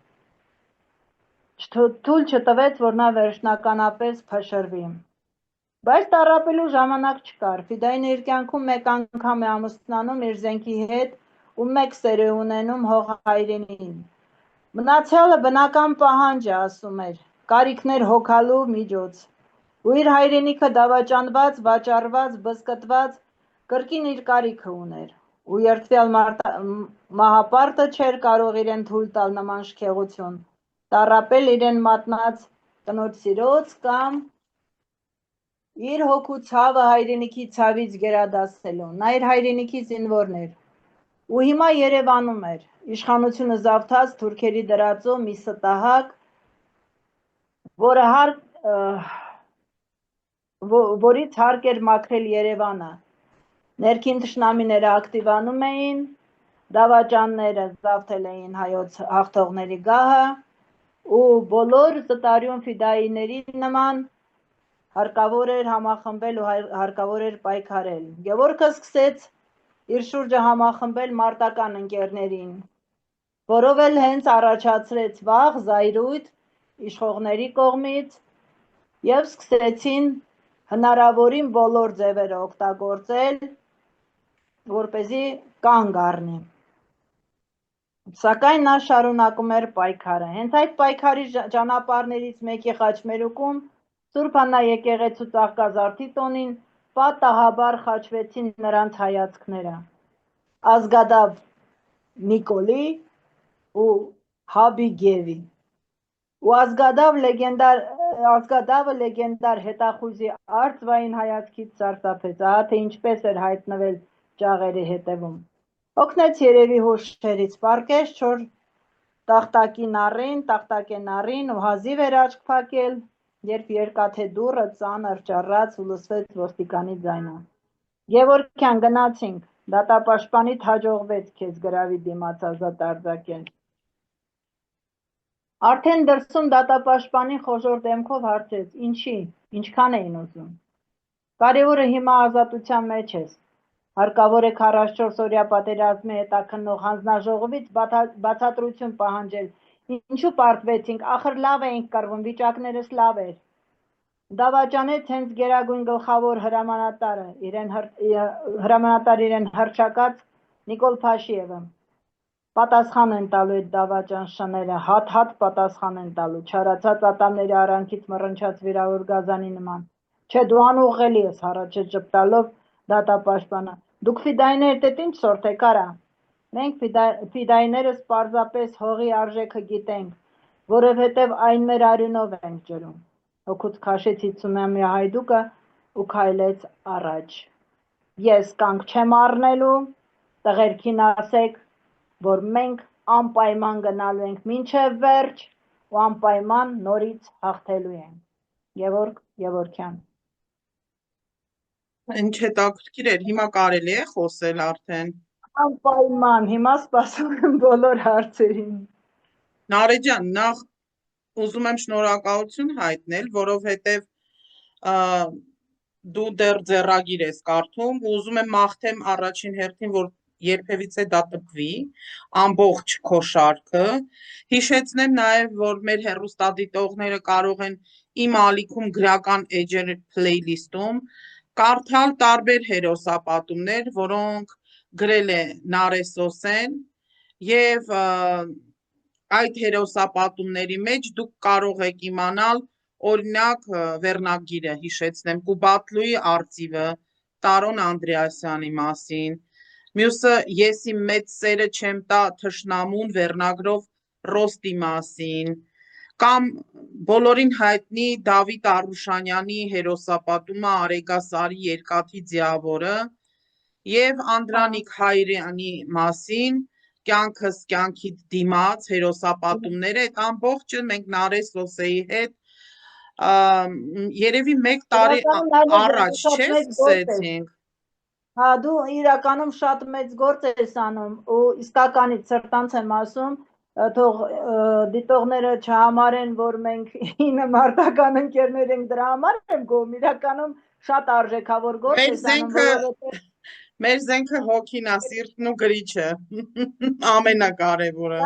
թույլ չտվեց, որ նա վերջնականապես փշրվի։ Բայց տառապելու ժամանակ չկար։ Ֆիդայինը իր կյանքում մեկ անգամ է ամուսնանում իր զենքի հետ ու մեկ սեր է ունենում հող հայրենին։ Մնացյալը բնական պահանջ է, ասում էր, կարիքներ հոգալու միջոց, ու իր հայրենիքը դավաճանված, վաճառված, բզկտված, կրկին իր կարիքը ուներ, ու երդվյալ մահապարտը չէր կարող իրեն թույլ տալ նման շքեղություն, տառապել իրեն մատնած կնոջ սիրոց կամ իր հոգու ցավը հայրենիքի ցավից գերադասելու։ Նա իր հայրենիքի զինվորն էր ու հիմա Երևանում էր, իշխանությունը զավթած թուրքերի դրածո մի ստահակ, որից հարկ էր մաքրել Երևանը։ Ներքին թշնամիները ակտիվանում էին, դավաճանները զավթել էին հայոց հաղթողների գահը ու բոլոր զտարյուն ֆիդայիների նման հարկավոր էր համախմբել ու հարկավոր էր պայքարել։ Գևորգը սկսեց իր շուրջը համախմբել մարտական ընկերներին, որով էլ հենց առաջացրեց վախ, զայրույթ իշխողների կողմից և սկսեցին հնարավորին բոլոր ձևերը օգտագործել, որպեսզի կանգ առնի։ Սակայն նա շարունակում էր պայքարը։ Հենց այդ պայքարի ճանապարհներից մեկի խաչմերուկում Սուրբ Աննա եկեղեցու Ծաղկազարդի տոնին պատահաբար խաչվեցին նրանց հայացքները։ Ազգադավ Նիկոլի ու Հաբի Գևի ու ազգադավ ազգադավը լեգենդար հետախույզի արծվային հայացքից սարսափեց, ահա թե ինչպես էր հայտնվել ճաղերի հետևում։ Օգնեց երևի հուշերից, պառկեց չոր տախտակեն առին ու հազիվ էր աչք փակել, երբ երկաթե դուռը ծանր ճառաց ու լսվեց ոստիկանի ձայնը։ Գևորգյան, գնացինք, դատապաշտպանիդ հաջողվեց քեզ գրավի դիմաց ազատ արձակել։ Արդեն դրսում դատապաշտպանին խոժոռ դեմքով հարցրեց. Ինչի, ինչքան էին ուզում։ Կարևորը հիմա ազատության մեջ ես։ Հարկավոր է 44 օրյա պատերազմի հետաքննող հանձնաժողովից բացատրություն պահանջել։ Ինչու պարտվեցինք, ախր լավ էինք կռվում, վիճակներս լավ էր։ Դավաճանեց հենց գերագույն գլխավոր հրամանատարը, իրեն հռչակած Նիկոլ Փաշիևը։ Պատասխան են տալու այդ դավաճան շները, հատ պատասխան են տալու, չարացած ատամների արանքից մռնչաց վիրավոր գազանի նման։ Չէ, դու անուղղելի ես, հառաչեց ժպտալով դատապաշտպանը։ Դուք ֆիդայներ դե ինչ սորտ եք արա։ Մենք ֆիդայներս պարզապես հողի արժեքը գիտենք, որովհետև այն մեր արյունով ենք ջրում։ Հոգուց քաշեց 50-ամյա հայդուկը ու քայլեց առաջ։ Ես կանգ չեմ առնելու, տղերքին ասեք, որ մենք անպայման գնալու ենք մինչև վերջ ու անպայման նորից հաղթելու ենք։ Գևորգ Գևորգյան։ Ինչ հետաքրքիր էր, հիմա կարելի է խոսել արդեն։ Անպայման, հիմա սպասում եմ բոլոր հարցերին։ Նարեկ ջան, նախ ուզում եմ շնորհակալություն հայտնել, որովհետև դու դեռ ձեռագիր ես կարդում, ուզում եմ մաղթեմ առաջին հերթին, որ երբևիցե դա տպվի, ամբողջ քո շարքը։ Հիշեցնեմ նաև, որ մեր հեռուստադիտողները կարող են իմ ալիքում գրական էջեր փլեյլիստում կարդալ տարբեր հերոսապատումներ, որոնք գրել է Նարե Սոսեն, եւ այդ հերոսապատումների մեջ դուք կարող եք իմանալ օրինակ վերնագիրը, հիշեցնեմ, Կուբատլուի արծիվը, Տարոն Անդրեասյանի մասին, մյուսը Ես իմ մեծ սերը չեմ տա թշնամուն վերնագրով Ռոստի մասին, կամ բոլորին հայտնի Դավիթ Արուշանյանի հերոսապատումը Արեգասարի երկաթի ձիավորը եւ Անդրանիկ Հայրյանի մասին Կյանքս կյանքիդ դիմաց հերոսապատումները, այդ ամբողջը մենք Նարե Սոսեի հետ երևի 1 տարի առաջ չէ սկսեցինք։ Հա, դու իրականում շատ մեծ գործ ես անում ու իսկականից սրտանց եմ ասում, թող դիտողները չհամարեն, որ մենք 9 մարտական ընկերներ ենք, դրա համար եմ գոհ, իրականում շատ արժեքավոր գործ ես անում, որովհետև մեր զենքը հոգին է, սիրտն ու գրիչը, ամենակարևորը։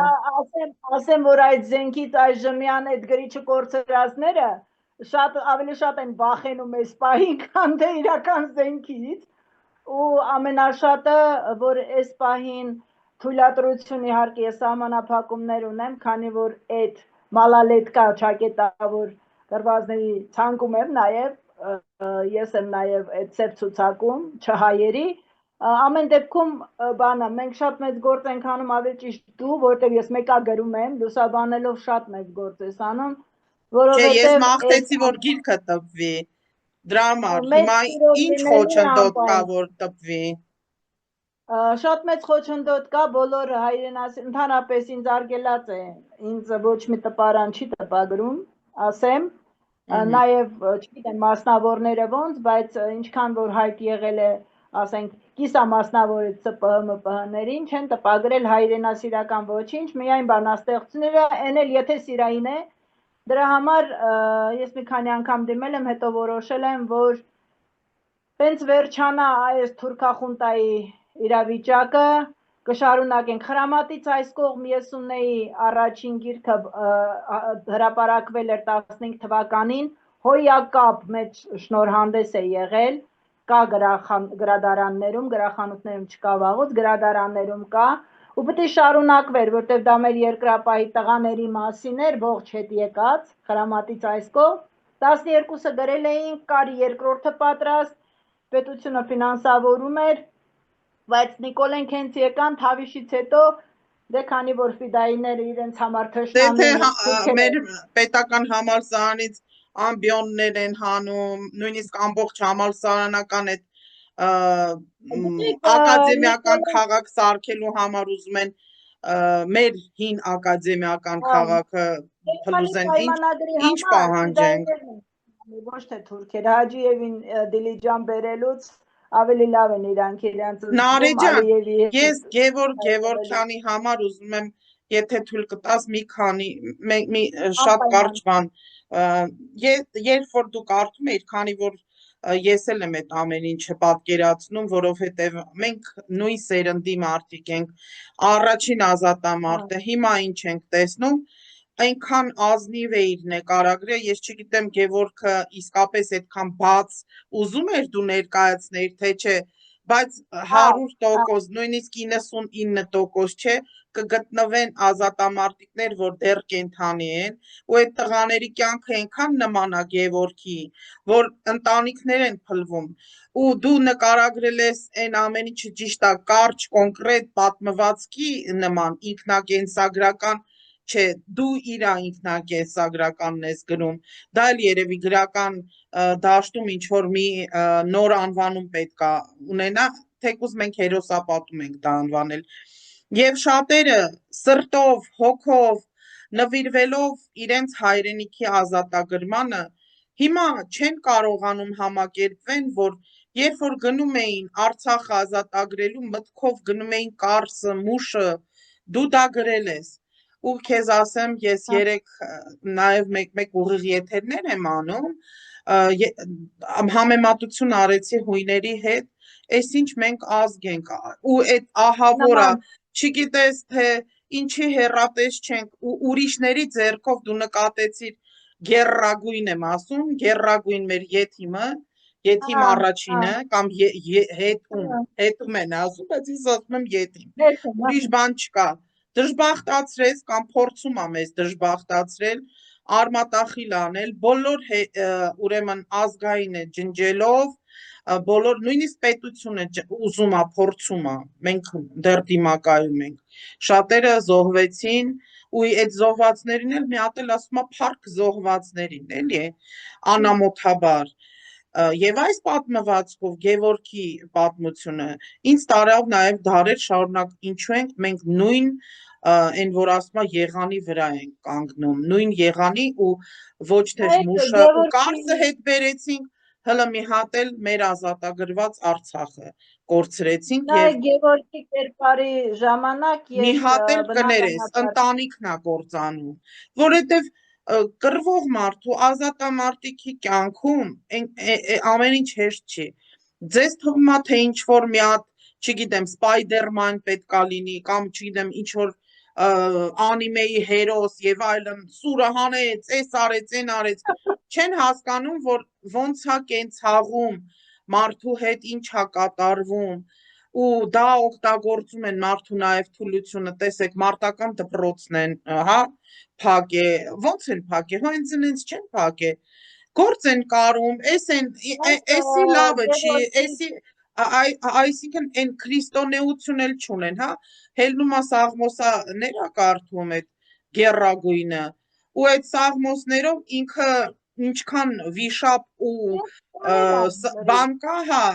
Ասեմ, որ այդ զենքից այժմյան այդ գրիչը կորցրածները ավելի շատ են վախենում այս պահին, քան թե իրական զենքից, ու ամենաշատը, որ այս պահին թույլատրություն իհարկե ես սահմանափակումներ ունեմ, քանի որ այդ մալալետկա ճակետավոր դրվազների ցանկում եմ նաև, ես եմ նաև այդ ծեր ցուցակում չհայերի, ամեն դեպքում բանը, մենք շատ մեծ գործ ենք անում, ավելի ճիշտ դու, որտեղ ես մեկա գրում եմ, լուսաբանելով շատ մեծ գործ ես անում, որովհետև ես մաղթեցի, որ գիրքը տպվի, դրա համար, հիմա ինչ խոչընդոտ կա, որ տպվի։ Շատ մեծ խոչընդոտ կա, բոլոր հայրենասեր, ընդհանրապես ինձ արգելած է, ինձ ոչ մի տպարան չի տպագրում, ասեմ, նաև չգիտեմ մասնավորները ոնց, բայց ինչքան որ հայտ եղել է, ասենք, կիսա մասնավորից ՍՊՀ-ՄՊՀ-ներին չեն տպագրել հայրենասիրական ոչինչ, միայն բանաստեղծները, այն էլ եթե սիրային է, դրա համար ես մի քանի անգամ դիմել եմ, հետո որոշել եմ, որ հենց վերջանա այս թուրքախունտայի իրավիճակը, կշարունակենք խրամատից այս կողմ ես ունեի առաջին գիրքը հրապարակվել էր 15 թվականին, հոյակապ մեծ շնորհանդես է եղել, կա գրադարաններում, գրախանութներում չկա վաղուց, գրադարաններում կա, ու պետք է շարունակվեր, որտեղ դա մեր երկրապահի տղաների մասին էր, ողջ հետ եկած, խրամատից այս կողմ, 12-ը գրել էինք, կար երկրորդը պատրաստ, պետությունը ֆինանսավորում էր, բայց Նիկոլենք հենց եկան Թավիշից հետո, դե քանի որ ֆիդայիները իրենց համար թշնամի մեր պետական համալսարանից ամբիոններ են հանում, նույնիսկ ամբողջ համալսարանական այդ ակադեմիական քաղաք սարքելու համար ուզում են մեր հին ակադեմիական քաղաքը փլուզեն, ինչ պահանջենք։ Ոչ թե թուրքերը, Հաջիևին Դիլիջան բերելուց ավելի լավ են իրանք իրանց Նարեջան, ես Գևորգյանի համար ուզում եմ, եթե թույլ կտաս մի քանի շատ կարճ բան, երբ որ դու կարդում էիր, քանի որ ես էլ եմ այդ ամեն ինչը պատկերացնում, որովհետև մենք նույն սերնդի մարդիկ ենք, առաջին ազատամարտը, հիմա ինչ ենք տեսնում, այնքան ազնիվ էիր նկարագրել, ես չգիտեմ Գևորգը իսկապես այդքան բաց ուզում էր դու ներկայացնեիր, թե չէ, բայց 100%, նույնիսկ 99% չէ, կգտնվեն ազատամարտիկներ, որ դեռ կենդանի են, ու այդ տղաների կյանքը այնքան նման է Գևորգի, որ ընտանիքներ են փլվում, ու դու նկարագրել ես այն ամեն ինչը ճիշտ է, կարճ, կոնկրետ պատմվածքի նման, ինքնակենսագրական չէ, դու իրա ինքնակենսագրականն ես գրում, դա էլ երևի գրական դաշտում ինչ-որ մի նոր անվանում պետք է ունենա, թեկուզ մենք հերոսապատում ենք դա անվանել, և շատերը սրտով, հոգով, նվիրվելով իրենց հայրենիքի ազատագրմանը, հիմա չեն կարողանում համակերպվեն, որ երբ որ գնում էին Արցախը ազատագրելու մտքով գնում էին Կարսը, Մուշը, դու դա գրել ես, ու քեզ ասեմ, ես երեք նաև մեկ ուղիղ եթերներ եմ անում, համեմատություն արեցի հույների հետ, այս ինչ մենք ազգ ենք, ու այդ ահավորը, չգիտես թե ինչի հեռատես չենք, ու ուրիշների ձեռքով դու նկատեցիր գերրագույն եմ ասում, գերրագույն մեր եթիմը, եթիմ առաջինը, կամ հետում են ասում, բայց ես ասում եմ եթիմ, ուրիշ բան չկա, դժբախտացրեց կամ փորձում է մեզ դժբախտացրել, արմատախիլ անել, բոլոր ուրեմն ազգայինը ջնջելով, բոլոր նույնիսկ պետությունը ուզում է, փորձում է, մենք դեռ դիմակայում ենք, շատերը զոհվեցին, ու այդ զոհվածներին էլ մի հատ էլ ասում է փառք զոհվածներին, էլի անամոթաբար, և այս պատմվածքով Գևորգի պատմությունը ինձ տարավ նաև դարեր շարունակ ինչու ենք մենք նույն այն որ ասում է եղանի վրա ենք կանգնում, նույն եղանի ու ոչ թե Մուշը ու Կարսը հետ բերեցինք, հլը մի հատ էլ մեր ազատագրված Արցախը կորցրեցինք եւ Գևորգի կերպարի ժամանակ մի հատ էլ կներես, ընտանիքն է կործանում, որովհետև կռվող մարդու ազատամարտիկի կյանքում ամեն ինչ հեշտ չի, ձեզ թվում է թե ինչ որ մի հատ, չգիտեմ, Spider-Man պետքա լինի, կամ չգիտեմ ինչ որ անիմեի հերոս եւ այլն, սուրը հանեց, էս արեց, այն արեց, չեն հասկանում, որ ոնց է կենցաղում, մարդու հետ ինչ է կատարվում, ու դա օգտագործում են մարդու նաև թուլությունը, տեսեք, մարտական դպրոցն են, հա, փակե, ոնց են փակե, հենց ինձ չեն փակե, գործ են կարում, էսի լավը չի, էսի, այսինքն այն քրիստոնեություն էլ չունեն, հա, հելնում է Սաղմոսաները կարդում այդ գերրագույնը, ու այդ Սաղմոսներով ինքը ինչքան վիշապ ու բան կա, հա,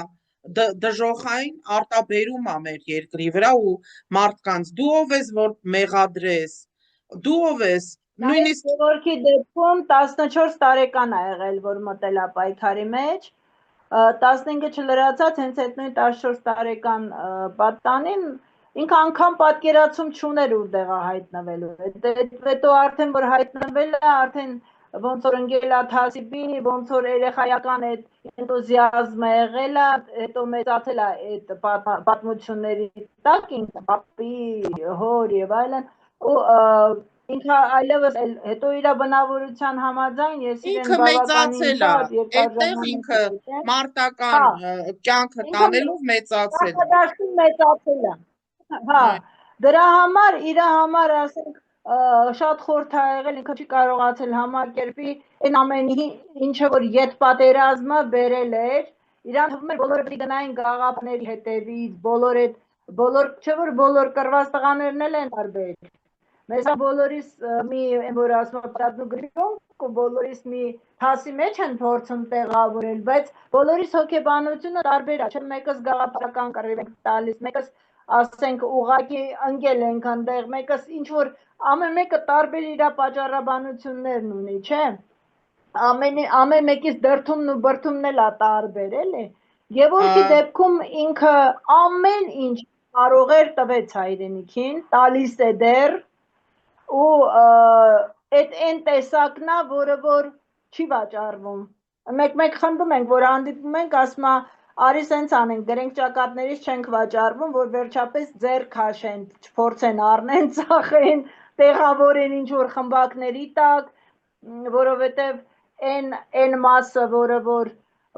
դժոխային արտաբերում է մեր երկրի վրա ու մարդկանց, դու ով ես, որ մեղադրես, դու ով ես, նույնիսկ Գևորգի դեպքում 14 տարեկան է եղել, որ մտել է պայքարի մեջ, 15-ը չլրացած, հենց այդ նույն 14 տարեկան պատանին, ինքը անգամ պատկերացում չուներ ուր է հայտնվելու, հետո արդեն որ հայտնվել է, արդեն ոնց որ ընկել է թասիբի, ոնց որ երեխայական այդ էնտուզիազմը եղել է, հետո մեծացել է այդ պատմությունների տակ, ինքը պապի, հոր եւ այլն, ու ինքը այլևս հետո իր բնավորության համաձայն ես իրեն բավականին շատ այդտեղ ինքը մարտական կյանքը տանելով մեծացել է, հա, դրա համար իր համար ասենք շատ խորթ է եղել, ինքը չի կարողացել համակերպի այն ամեն ինչը որ ետ պատերազմը բերել էր, իրան թվում էր բոլորը պետք է գնային գաղափարների հետևից, բոլոր չէ որ բոլոր կռված տղաներն էլ են տարբեր, մեզ բոլորիս մի որ ասում պատմու գրքում բոլորիս մի թասի մեջ են փորձում տեղավորել, բայց բոլորիս հոգեբանությունը տարբեր է, չէ՞, մեկս գաղափարական կռիվ ենք տալիս, մեկս ասենք ուղղակի ընկել ենք այնտեղ, մեկս ինչ որ ամեն մեկը տարբեր իր պատճառաբանություններն ունի, չէ՞։ Ամեն մեկից դրդումն ու բրդումն էլ է տարբեր, էլի։ Գևորգի դեպքում ինքը ամեն ինչ կարող էր տվեց հայրենիքին, տալիս է դեռ ու այդ այն տեսակն է, որը որ չի վաճառվում։ Մեկ խնդում ենք, որ հանդիպում ենք, ասում է, արի սենց անենք, դրենք ճակատներից չենք վաճառվում, որ վերջապես ձեռ քաշեն, չփորձեն առնեն, ծախեն, տեղավորեն ինչ որ խմբակների տակ, որովհետև այն մասը, որը որ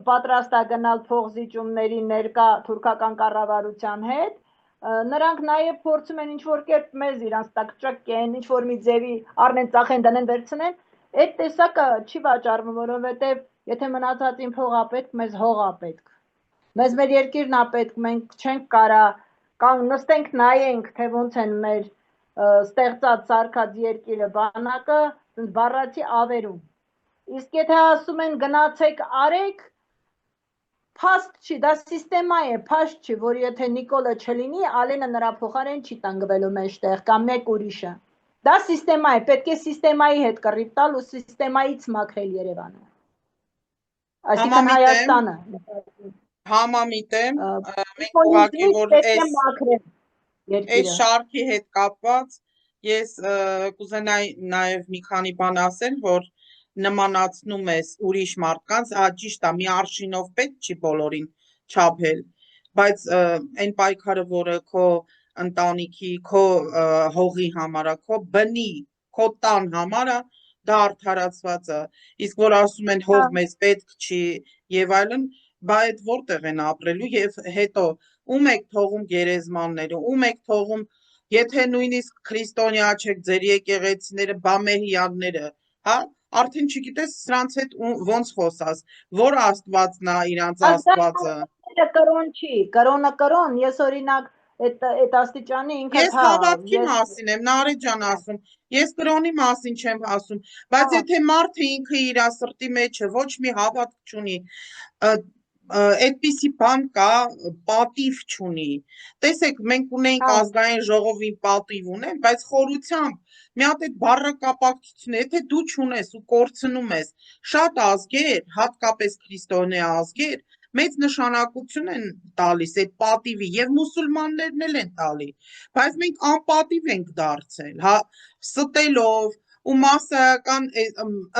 պատրաստ է գնալ փողզիջումների ներկա թուրքական կառավարության հետ, նրանք նաև փորձում են ինչ-որ կերպ մեզ իրանց տակ ճկեն, ինչ-որ մի ձևի առնեն, ծախեն, դնեն, վերցնեն, այդ տեսակը չի վաճառվում, որովհետև եթե մնացածին փող է պետք, մեզ հող է պետք, մեզ մեր երկիրն է պետք, մենք չենք կարա կամ նստենք նայենք, թե ոնց են մեր ստեղծած սարքած երկիրը բանակը, բառացի ավերում, իսկ եթե ասում են գնացեք արեք, փաստ չի, դա սիստեմա է, փաստ չի, որ եթե Նիկոլը չլինի, Ալենը նրա փոխարեն չի տանգվելու մեջտեղ կամ մեկ ուրիշը։ Դա սիստեմա է, պետք է սիստեմայի հետ կռիվ տալ ու սիստեմայից մաքրել Երևանը։ Այսինքն Հայաստանը։ Համամիտ եմ, մենք ուղղակի որ այս շարքի հետ կապված ես կուզենայի նաև մի քանի բան ասել, որ նմանացնում ես ուրիշ մարդկանց, ճիշտ է, մի արշինով պետք չի բոլորին չափել, բայց այն պայքարը, որը քո ընտանիքի, քո հողի համար է, քո բնի, քո տան համար է, դա արդարացված է, իսկ որ ասում են հող մեզ պետք չի եւ այլն, բա այդ որտեղ են ապրելու եւ հետո ում եք թողում գերեզմանները, ում եք թողում, եթե նույնիսկ քրիստոնյա չեք, ձեր եկեղեցիները, բամեհյանները, հա, արդեն չգիտես սրանց հետ ոնց խոսաս, որ Աստվածն է իրանց Աստվածը։ Կրոն չի, կրոնը կրոն, ես օրինակ այդ աստիճանի ինքը ես հավատքի մասին եմ, Նարե ջան ասում, ես կրոնի մասին չեմ ասում, բայց եթե մարդը ինքը իր սրտի մեջ է, ոչ մի հավատք չունի, այդպիսի բան կա, պատիվ չունի, տեսեք, մենք ունենք ազգային ժողովին պատիվ ունեն, բայց խորությամբ մի հատ այդ բառակապակցությունը, եթե դու չունես ու կորցնում ես շատ ազգեր, հատկապես քրիստոնյա ազգեր, մեծ նշանակություն են տալիս այդ պատիվի եւ մուսուլմաններն էլ են տալի, բայց մենք անպատիվ ենք դարձել, հա, ստելով ու մասսայական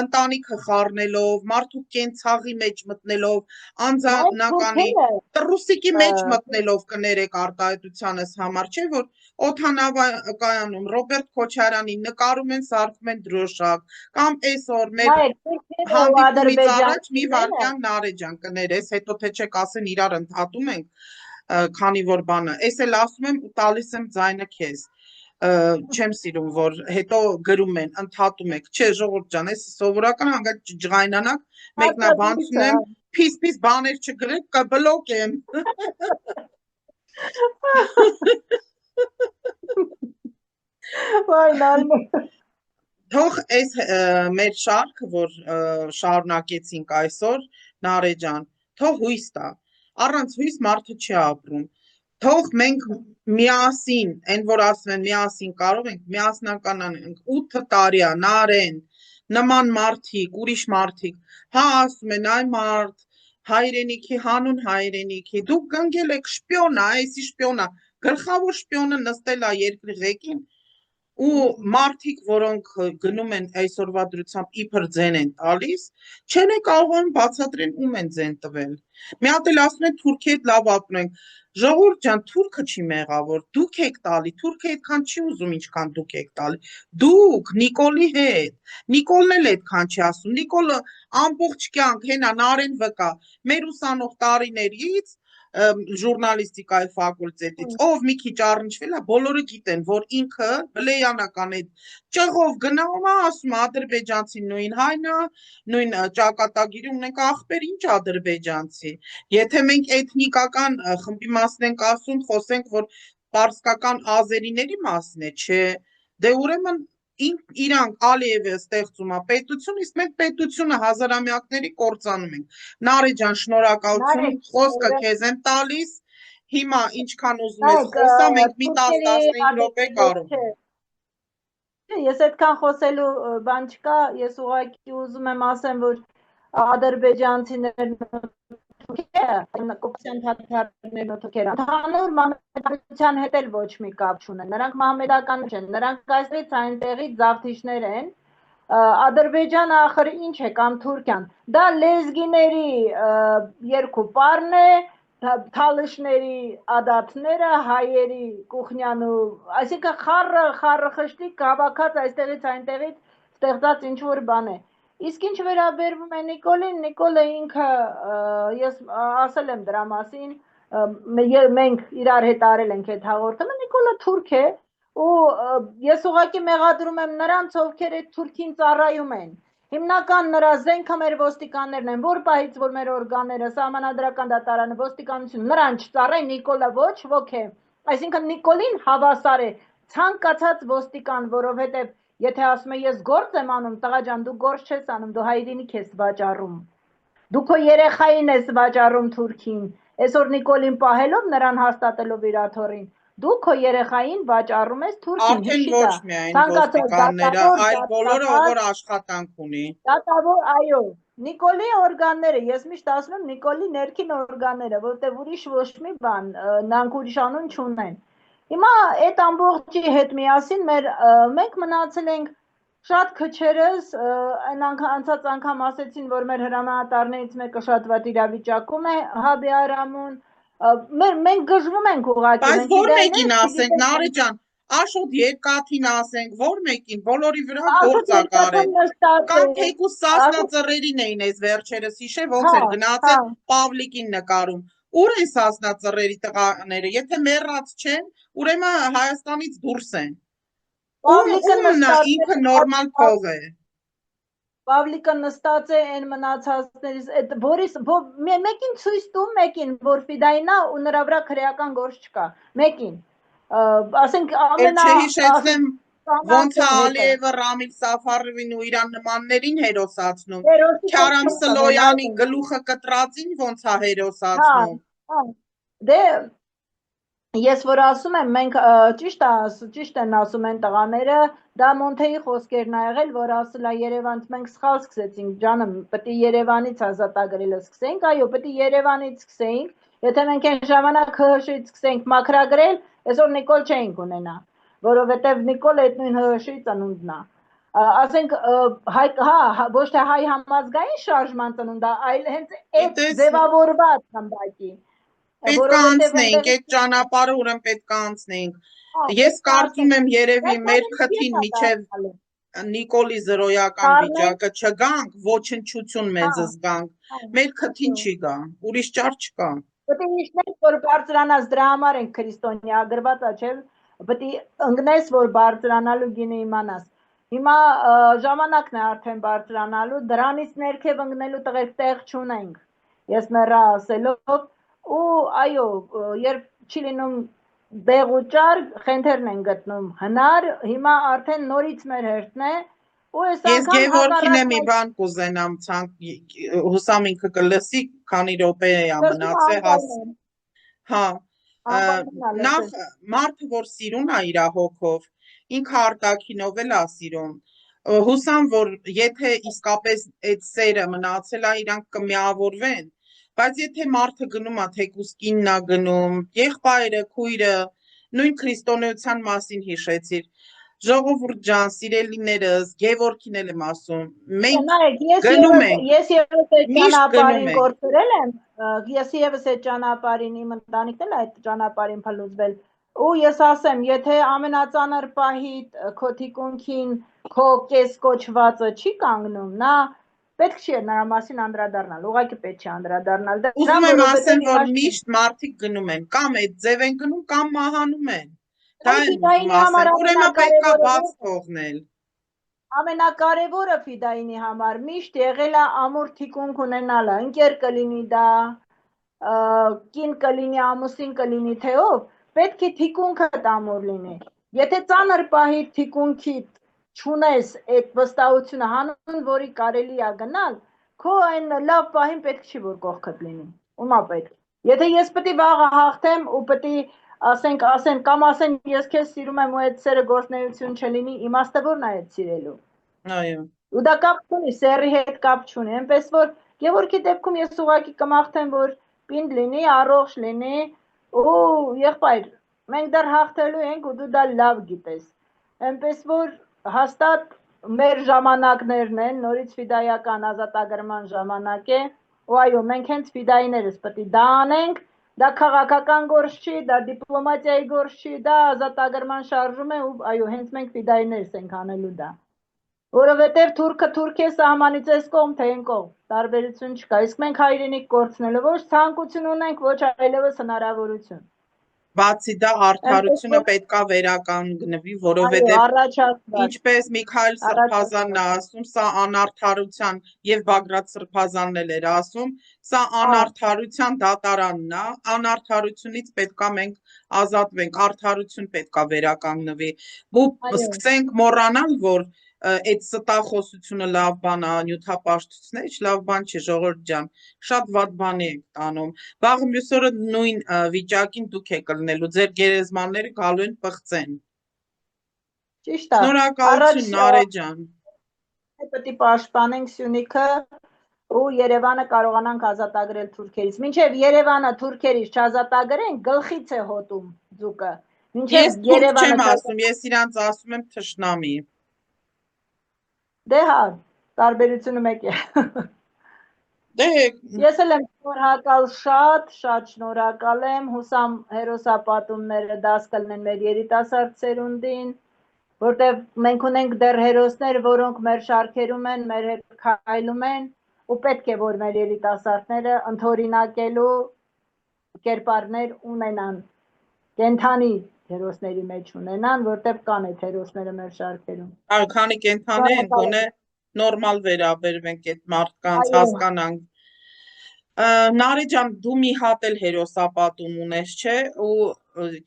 ընտանիքը խառնելով, մարդու կենցաղի մեջ մտնելով, անձնականի տրուսիկի մեջ մտնելով կներեք արտահայտությանս համար, չէ՞ որ օդանավակայանում Ռոբերտ Քոչարյանի նկարում են, սարքում են դրոշակ, կամ այսօր մեր հանդիպումից առաջ մի վարքյան Նարե ջան կներես, հետո թե չեք ասեն իրար ընդհատում ենք, քանի որ բանը, ես էլ ասում եմ ու տալիս եմ ձայնը քեզ, չեմ սիրում, որ հետո գրում են, ընդհատում եք, չէ ժողովուրդ ջան, ես սովորական հանգած ջղայնանակ, մեկնաբանցում եմ, փիս բաներ չգրեք, կբլոկեմ։ Թող այս մեր շարքը, որ շարունակեցինք այսօր, Նարե ջան, թող հույս տա, առանց հույս մարդը չի ապրում, թող մենք միասին, այն որ ասում են միասին կարող ենք, միասնականանենք, 8 տարի է, Նարեն, նման մարդիկ, ուրիշ մարդիկ, հա ասում են այ մարդ, հայրենիքի, հանուն հայրենիքի, դուք գնգել եք շպիոնա, այսի շպիոնա, գլխավոր շպիոնը նստել է երկրի ղեկին ու մարդիկ, որոնք գնում են այսօրվա դրությամբ իբր ձեն են տալիս, չեն է կարողանում բացատրեն ում են ձեն տվել։ Մի հատ էլ ասում են թուրքի հետ լավ ապրում ենք։ Ժողովուրդ ջան, թուրքը չի մեղավոր, դուք եք տալի, թուրքը այդքան չի ուզում, ինչքան դուք եք տալի։ Դուք Նիկոլի հետ, Նիկոլն էլ այդքան չի ասում, Նիկոլը ամբողջ կյանք հենա Նարեն վկա, մեր ուսանող տարիներից ժուրնալիստիկայի ֆակուլտետից, ով մի քիչ առնչվել է, բոլորը գիտեն, որ ինքը բլեյանական այդ ճղով գնալու է, ասում ադրբեջանցի նույն հայնա, նույն ճակատագիրը ունենք ախպեր, ինչ ադրբեջանցի։ Եթե մենք էթնիկական խմբի մասն ենք ասում, խոսենք, որ պարսկական ազերիների մասն է, չէ, դե ուրեմն իրանք Ալիևը ստեղծում է պետություն, իսկ մենք պետությունը հազարամյակների կործանում ենք։ Նարէ ջան, շնորհակալություն, խոսքը քեզ եմ տալիս։ Հիմա ինչքան ուզում ես խոսա, մենք մի 10-15 րոպե կարող ենք։ Ես այդքան խոսելու բան չկա, ես ուղղակի ուզում եմ ասեմ, որ ադրբեջանցիներն կոպցիան թաթարներն ու թոքերը ընդհանուր մամեդականության հետ էլ ոչ մի կապ չունեն, նրանք մամեդական չեն, նրանք այստեղից այնտեղից զավթիչներ են, Ադրբեջանը ախր ինչ է կամ Թուրքիան, դա լեզգիների երկու պարն է, թալիշների ադատները, հայերի կուխնյանու, այսինքն խառը խշտիկ հավաքած այստեղից այնտեղից ստեղծած ինչ որ բան է։ Իսկ ինչ վերաբերվում է Նիկոլին, Նիկոլը ինքը, ես ասել եմ դրա մասին, մենք իրար հետ արել ենք այդ հաղորդումը, Նիկոլը թուրք է, ու ես ուղղակի մեղադրում եմ նրանց, ովքեր այդ թուրքին ծառայում են։ Հիմնական նրա զենքը մեր ոստիկաններն են, որ պահից, որ մեր օրգանները, սահմանադրական դատարանը, ոստիկանություն, նրան չծառայ, Նիկոլը ոչ ոք է։ Այսինքն Նիկոլին հավասար է ցանկացած ոստիկան, որովհետև եթե ասում է ես գործ եմ անում, տղա ջան, դու գործ չես անում, դու հայրենիք ես վաճառում։ Դու քո երեխային ես վաճառում Թուրքին։ Այսօր Նիկոլին պահելով, նրան հաստատելով իր աթոռին, դու քո երեխային վաճառում ես Թուրքին։ Արդեն ոչ միայն ոստիկանները, այլ բոլորը, որ աշխատանք ունի։ Դատավոր, այո, Նիկոլի օրգանները, ես միշտ ասում եմ Նիկոլի ներքին օրգանները, որտեղ ուրիշ ոչ մի բան, նրանք ուրիշ անուն չունեն։ Հիմա այդ ամբողջի հետ միասին մենք մնացել ենք շատ քչերս, անցած անգամ ասեցին, որ մեր հրամանատարներից մեկը շատ վատ իրավիճակում է, Հաբի Արամուն, մենք գժվում ենք ուղղակի։ Բայց որ մեկին ասենք, Նարէ ջան, Աշոտ Երկաթին ասենք, որ մեկին, բոլորի վրա գործ ա կարել։ Կամ թեկուզ Սասնա Ծռերին էին այս վերջերս հիշե, ոնց էր գնացել Պավլիկին նկարում։ Ուր են Սասնա Ծռերի տղաները, եթե մեռած չեն, ուրեմն Հայաստանից դուրս են։ Ումն ինքը նորմալ փող է։ Պավլիկը նստած է այն մնացածներից, այդ որից մեկին ցույց տու, մեկին, որ ֆիդայինա ու նրա վրա քրեական գործ չկա, մեկին։ Ասենք չհիշեցնեմ ոնց է Ալիևը Ռամիլ Սաֆարովին ու իրան նմաններին հերոսացնում։ Քարամ Սլոյանի գլուխը կտրածին ոնց է հերոսացնում։ Դե ես որ ասում եմ, մենք ճիշտ են ասում են տղաները, դա Մոնթեի խոսքերն ա եղել, որ ասել է Երևանից մենք սխալ սկսեցինք, ջանım, պետք է Երևանից ազատագրելը սկսենք, այո, պետք է Երևանից սկսենք, եթե մենք այն ժամանակ ՀՀՇ-ից սկսենք մաքրագրել, այսօր Նիկոլ չէինք ունենա, որովհետև Նիկոլը այդ նույն ՀՀՇ-ի ծնունդն է։ Ասենք ոչ թե հայ համազգային շարժման ծնունդը, այլ հենց այդ ձևավորված խմբակի։ Պետք է անցնենք, այդ ճանապարհը ուրեմն պետք է անցնենք։ Ես կարծում եմ երևի մեր քթին միջև Նիկոլի զրոյական վիճակը չգանք, ոչնչություն մեզ զգանք։ Մեր քթին չի գա, ուրիշ ճար չկա։ Պետք է իշխնենք, որ բարձրանաս, դրա համար ենք քրիստոնյա, գրված է, չէ՞։ Պետք է ընկնես, որ բարձրանալու գինը իմանաս։ Հիմա ժամանակն է արդեն բարձրանալու, դրանից ներքև ընկնելու տեղ չունենք։ Ես մեռա ասելով ու այո, երբ չի լինում դեղ ու ճար, խենթերն են գտնում հնար, հիմա արդեն նորից մեր հերթն է, ու այս անգամ ես Գևորգին մի բան կուզենամ, հուսամ ինքը կլսի, քանի րոպե է մնացել, հա, նախ մարդը, որ սիրուն է իր հոգով, ինքը արտաքինով էլ է սիրում, հուսամ, որ եթե իսկապես այդ սերը մնացել է, իրանք կմիավորվեն, բայց եթե մարդը գնում է, թեկուզ կինն է գնում, եղբայրը, քույրը, նույն քրիստոնեության մասին հիշեցիր, ժողովուրդ ջան, սիրելիներս, Գևորգին էլ եմ ասում, մենք գնում ենք, ես ևս այդ ճանապարհին կորցրել եմ, ես ևս այդ ճանապարհին իմ ընտանիքն էլ այդ ճանապարհին փլուզվել, ու ես ասեմ, եթե ամենածանր պահիդ քո թիկունքին քո կես կոչվածը չի կանգնում, նա պետք չի նրա մասին անդրադառնալ, ուղղակի պետք չի անդրադառնալ։ Ուզում եմ ասեմ, որ միշտ մարդիկ գնում են, կամ այդ ձև են գնում, կամ մահանում են։ Դա եմ ասեմ, ուրեմն պետք է բաց թողնել։ Ամենակարևորը ֆիդայինի համար միշտ եղել է ամուր թիկունք ունենալը, ընկեր կլինի դա, կին կլինի, ամուսին կլինի, թե ով, պետք է թիկունքդ ամուր լինի։ Եթե ծանր պահի թիկունքիդ չունես այդ վստահությունը հանուն, որի կարելի է գնալ, քո այն լավ պահին պետք չի, որ կողքդ լինի, ումա պետք։ Եթե ես պետք է վաղը հաղթեմ ու պետք է ասեն կամ ասեն ես քեզ սիրում եմ ու այդ սերը գործնեություն չլինի, իմաստը ո՞րն է այդ սիրելու։ Այո։ Ու դա կապ չունի, սերի հետ կապ չունի, այնպես որ Գևորգի դեպքում ես ուղղակի կմաղթեմ, որ պինդ լինի, առողջ լինի ու եղբայր, մենք դեռ հաղթելու ենք ու դու դա լավ գիտես։ Այնպես որ հաստատ մեր ժամանակներն են, նորից ֆիդայական ազատագրման ժամանակ է, ու այո, մենք հենց ֆիդայիներս պետք է դա անենք, դա քաղաքական գործ չի, դա դիպլոմատիայի գործ չի, դա ազատագրման շարժում է ու այո, հենց մենք ֆիդայիներս ենք անելու դա։ Որովհետև թուրքը թուրք է, սահմանից այս կողմ, թե այն կողմ, տարբերություն չկա, իսկ մենք հայրենիք կորցնելու ոչ ցանկություն ունենք, ոչ այլևս հնարավորություն։ Բացի դա արդարությունը պետքա վերականգնվի, որովհետև ինչպես Միքայել Սրբազանն է ասում, սա անարդարության եւ Բագրատ Սրբազանն էլ էր ասում, սա անարդարության դատարանն է, անարդարությունից պետքա մենք ազատվենք, արդարություն պետքա վերականգնվի։ Ու սկսենք մոռանալ, որ այդ ստախոսությունը լավ բան է, նյութապաշտությունն է, լավ բան չի, ժողովուրդ ջան, շատ վատ բանի եք տանում։ Վաղը մյուս օրը նույն վիճակին դուք եք լինելու, ձեր գերեզմանները գալու են պղծեն։ Ճիշտ է։ Շնորհակալություն Նարե ջան։ Պետք է պաշտպանենք Սյունիքը ու Երևանը կարողանանք ազատագրել թուրքերից։ Մինչև Երևանը թուրքերից չազատագրեն, գլխից է հոտում ձուկը։ Ես թուրք չեմ ասում, ես իրանց ասում եմ թշնամի։ Դե հա, տարբերությունը մեկ է։ Ես էլ եմ շնորհակալ շատ շնորհակալ եմ, հուսամ հերոսապատումները դաս կլինեն մեր երիտասարդ սերունդին, որտեղ մենք ունենք դեռ հերոսներ, որոնք մեր շարքերում են, մեր հետ քայլում են, ու պետք է որ մեր երիտասարդները ընդօրինակելու կերպարներ ունենան, կենթանի հերոսների մեջ ունենան, որտեղ կան այդ հերոսները մեր շարքերում։ Այո, քանի կենթանի են, գոնե նորմալ վերաբերվենք այդ մարդկանց, հասկանանք։ Նարե ջան, դու մի հատ էլ հերոսապատում ունես, չէ, ու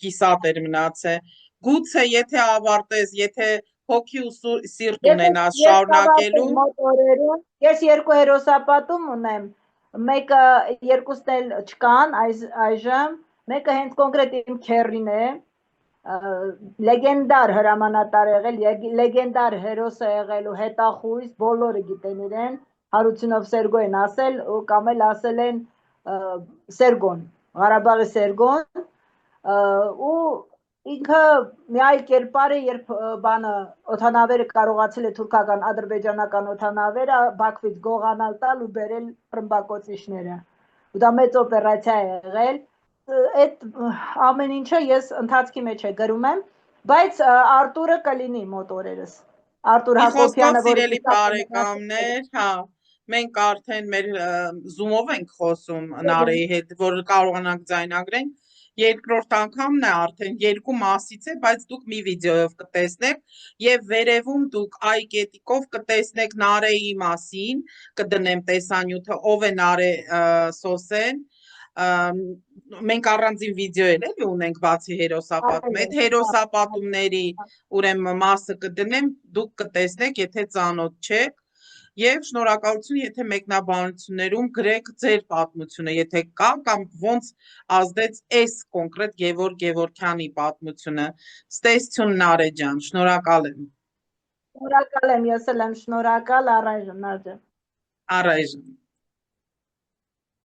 կիսատ էր մնացե։ Գուցե եթե ավարտես, եթե հոգի ու սիրտ ունենաս շարունակելու։ Ես երկու հերոսապատում ունեմ, մեկը երկուսն էլ չկան այժմ, մեկը հենց կոնկրետ իմ քեռին է, լեգենդար հրամանատար եղել, լեգենդար հերոս է եղել ու հետախույզ, բոլորը գիտեն իրեն, Հարությունով Սերգո են ասել, կամ էլ ասել են Սերգոն, Ղարաբաղի Սերգոն, ու ինքը մի այլ կերպար է, երբ բանը օդանավերը կարողացել է թուրքական, ադրբեջանական օդանավերը Բաքվից գողանալ տալ ու բերել ռմբակոծիչները, ու դա մեծ օպերացիա է եղել, այդ ամեն ինչը ես ընթացքի մեջ է գրում եմ, բայց Արտուրը կլինի մոտ օրերս, Արտուր Հակոբյանը, սիրելի բարեկամներ, հա, մենք արդեն մեր Zoom-ով ենք խոսում Նարեի հետ, որ կարողանանք ձայնագրենք, երկրորդ անգամն է արդեն, երկու մասից է, բայց դուք մի վիդեոյով կտեսնեք եւ վերևում դուք i-կետիկով կտեսնեք Նարեի մասին, կդնեմ տեսանյութը, ով է Նարե Սոսեն, մենք առանձին վիդեո էլ ունենք բացի հերոսապատում, այդ հերոսապատումների ուրեմն մասը կդնեմ, դուք կտեսնեք, եթե ծանոթ չեք, եւ շնորհակալություն, եթե մեկնաբանություններում գրեք ձեր պատմությունը, եթե կա կամ ոնց ազդեց այս կոնկրետ Գևորգ Գևորգյանի պատմությունը։ Ստեսություն Նարե ջան, շնորհակալ եմ։ Շնորհակալ եմ, ես էլ եմ շնորհակալ, առայժմ Նարեջան։ Առայժմ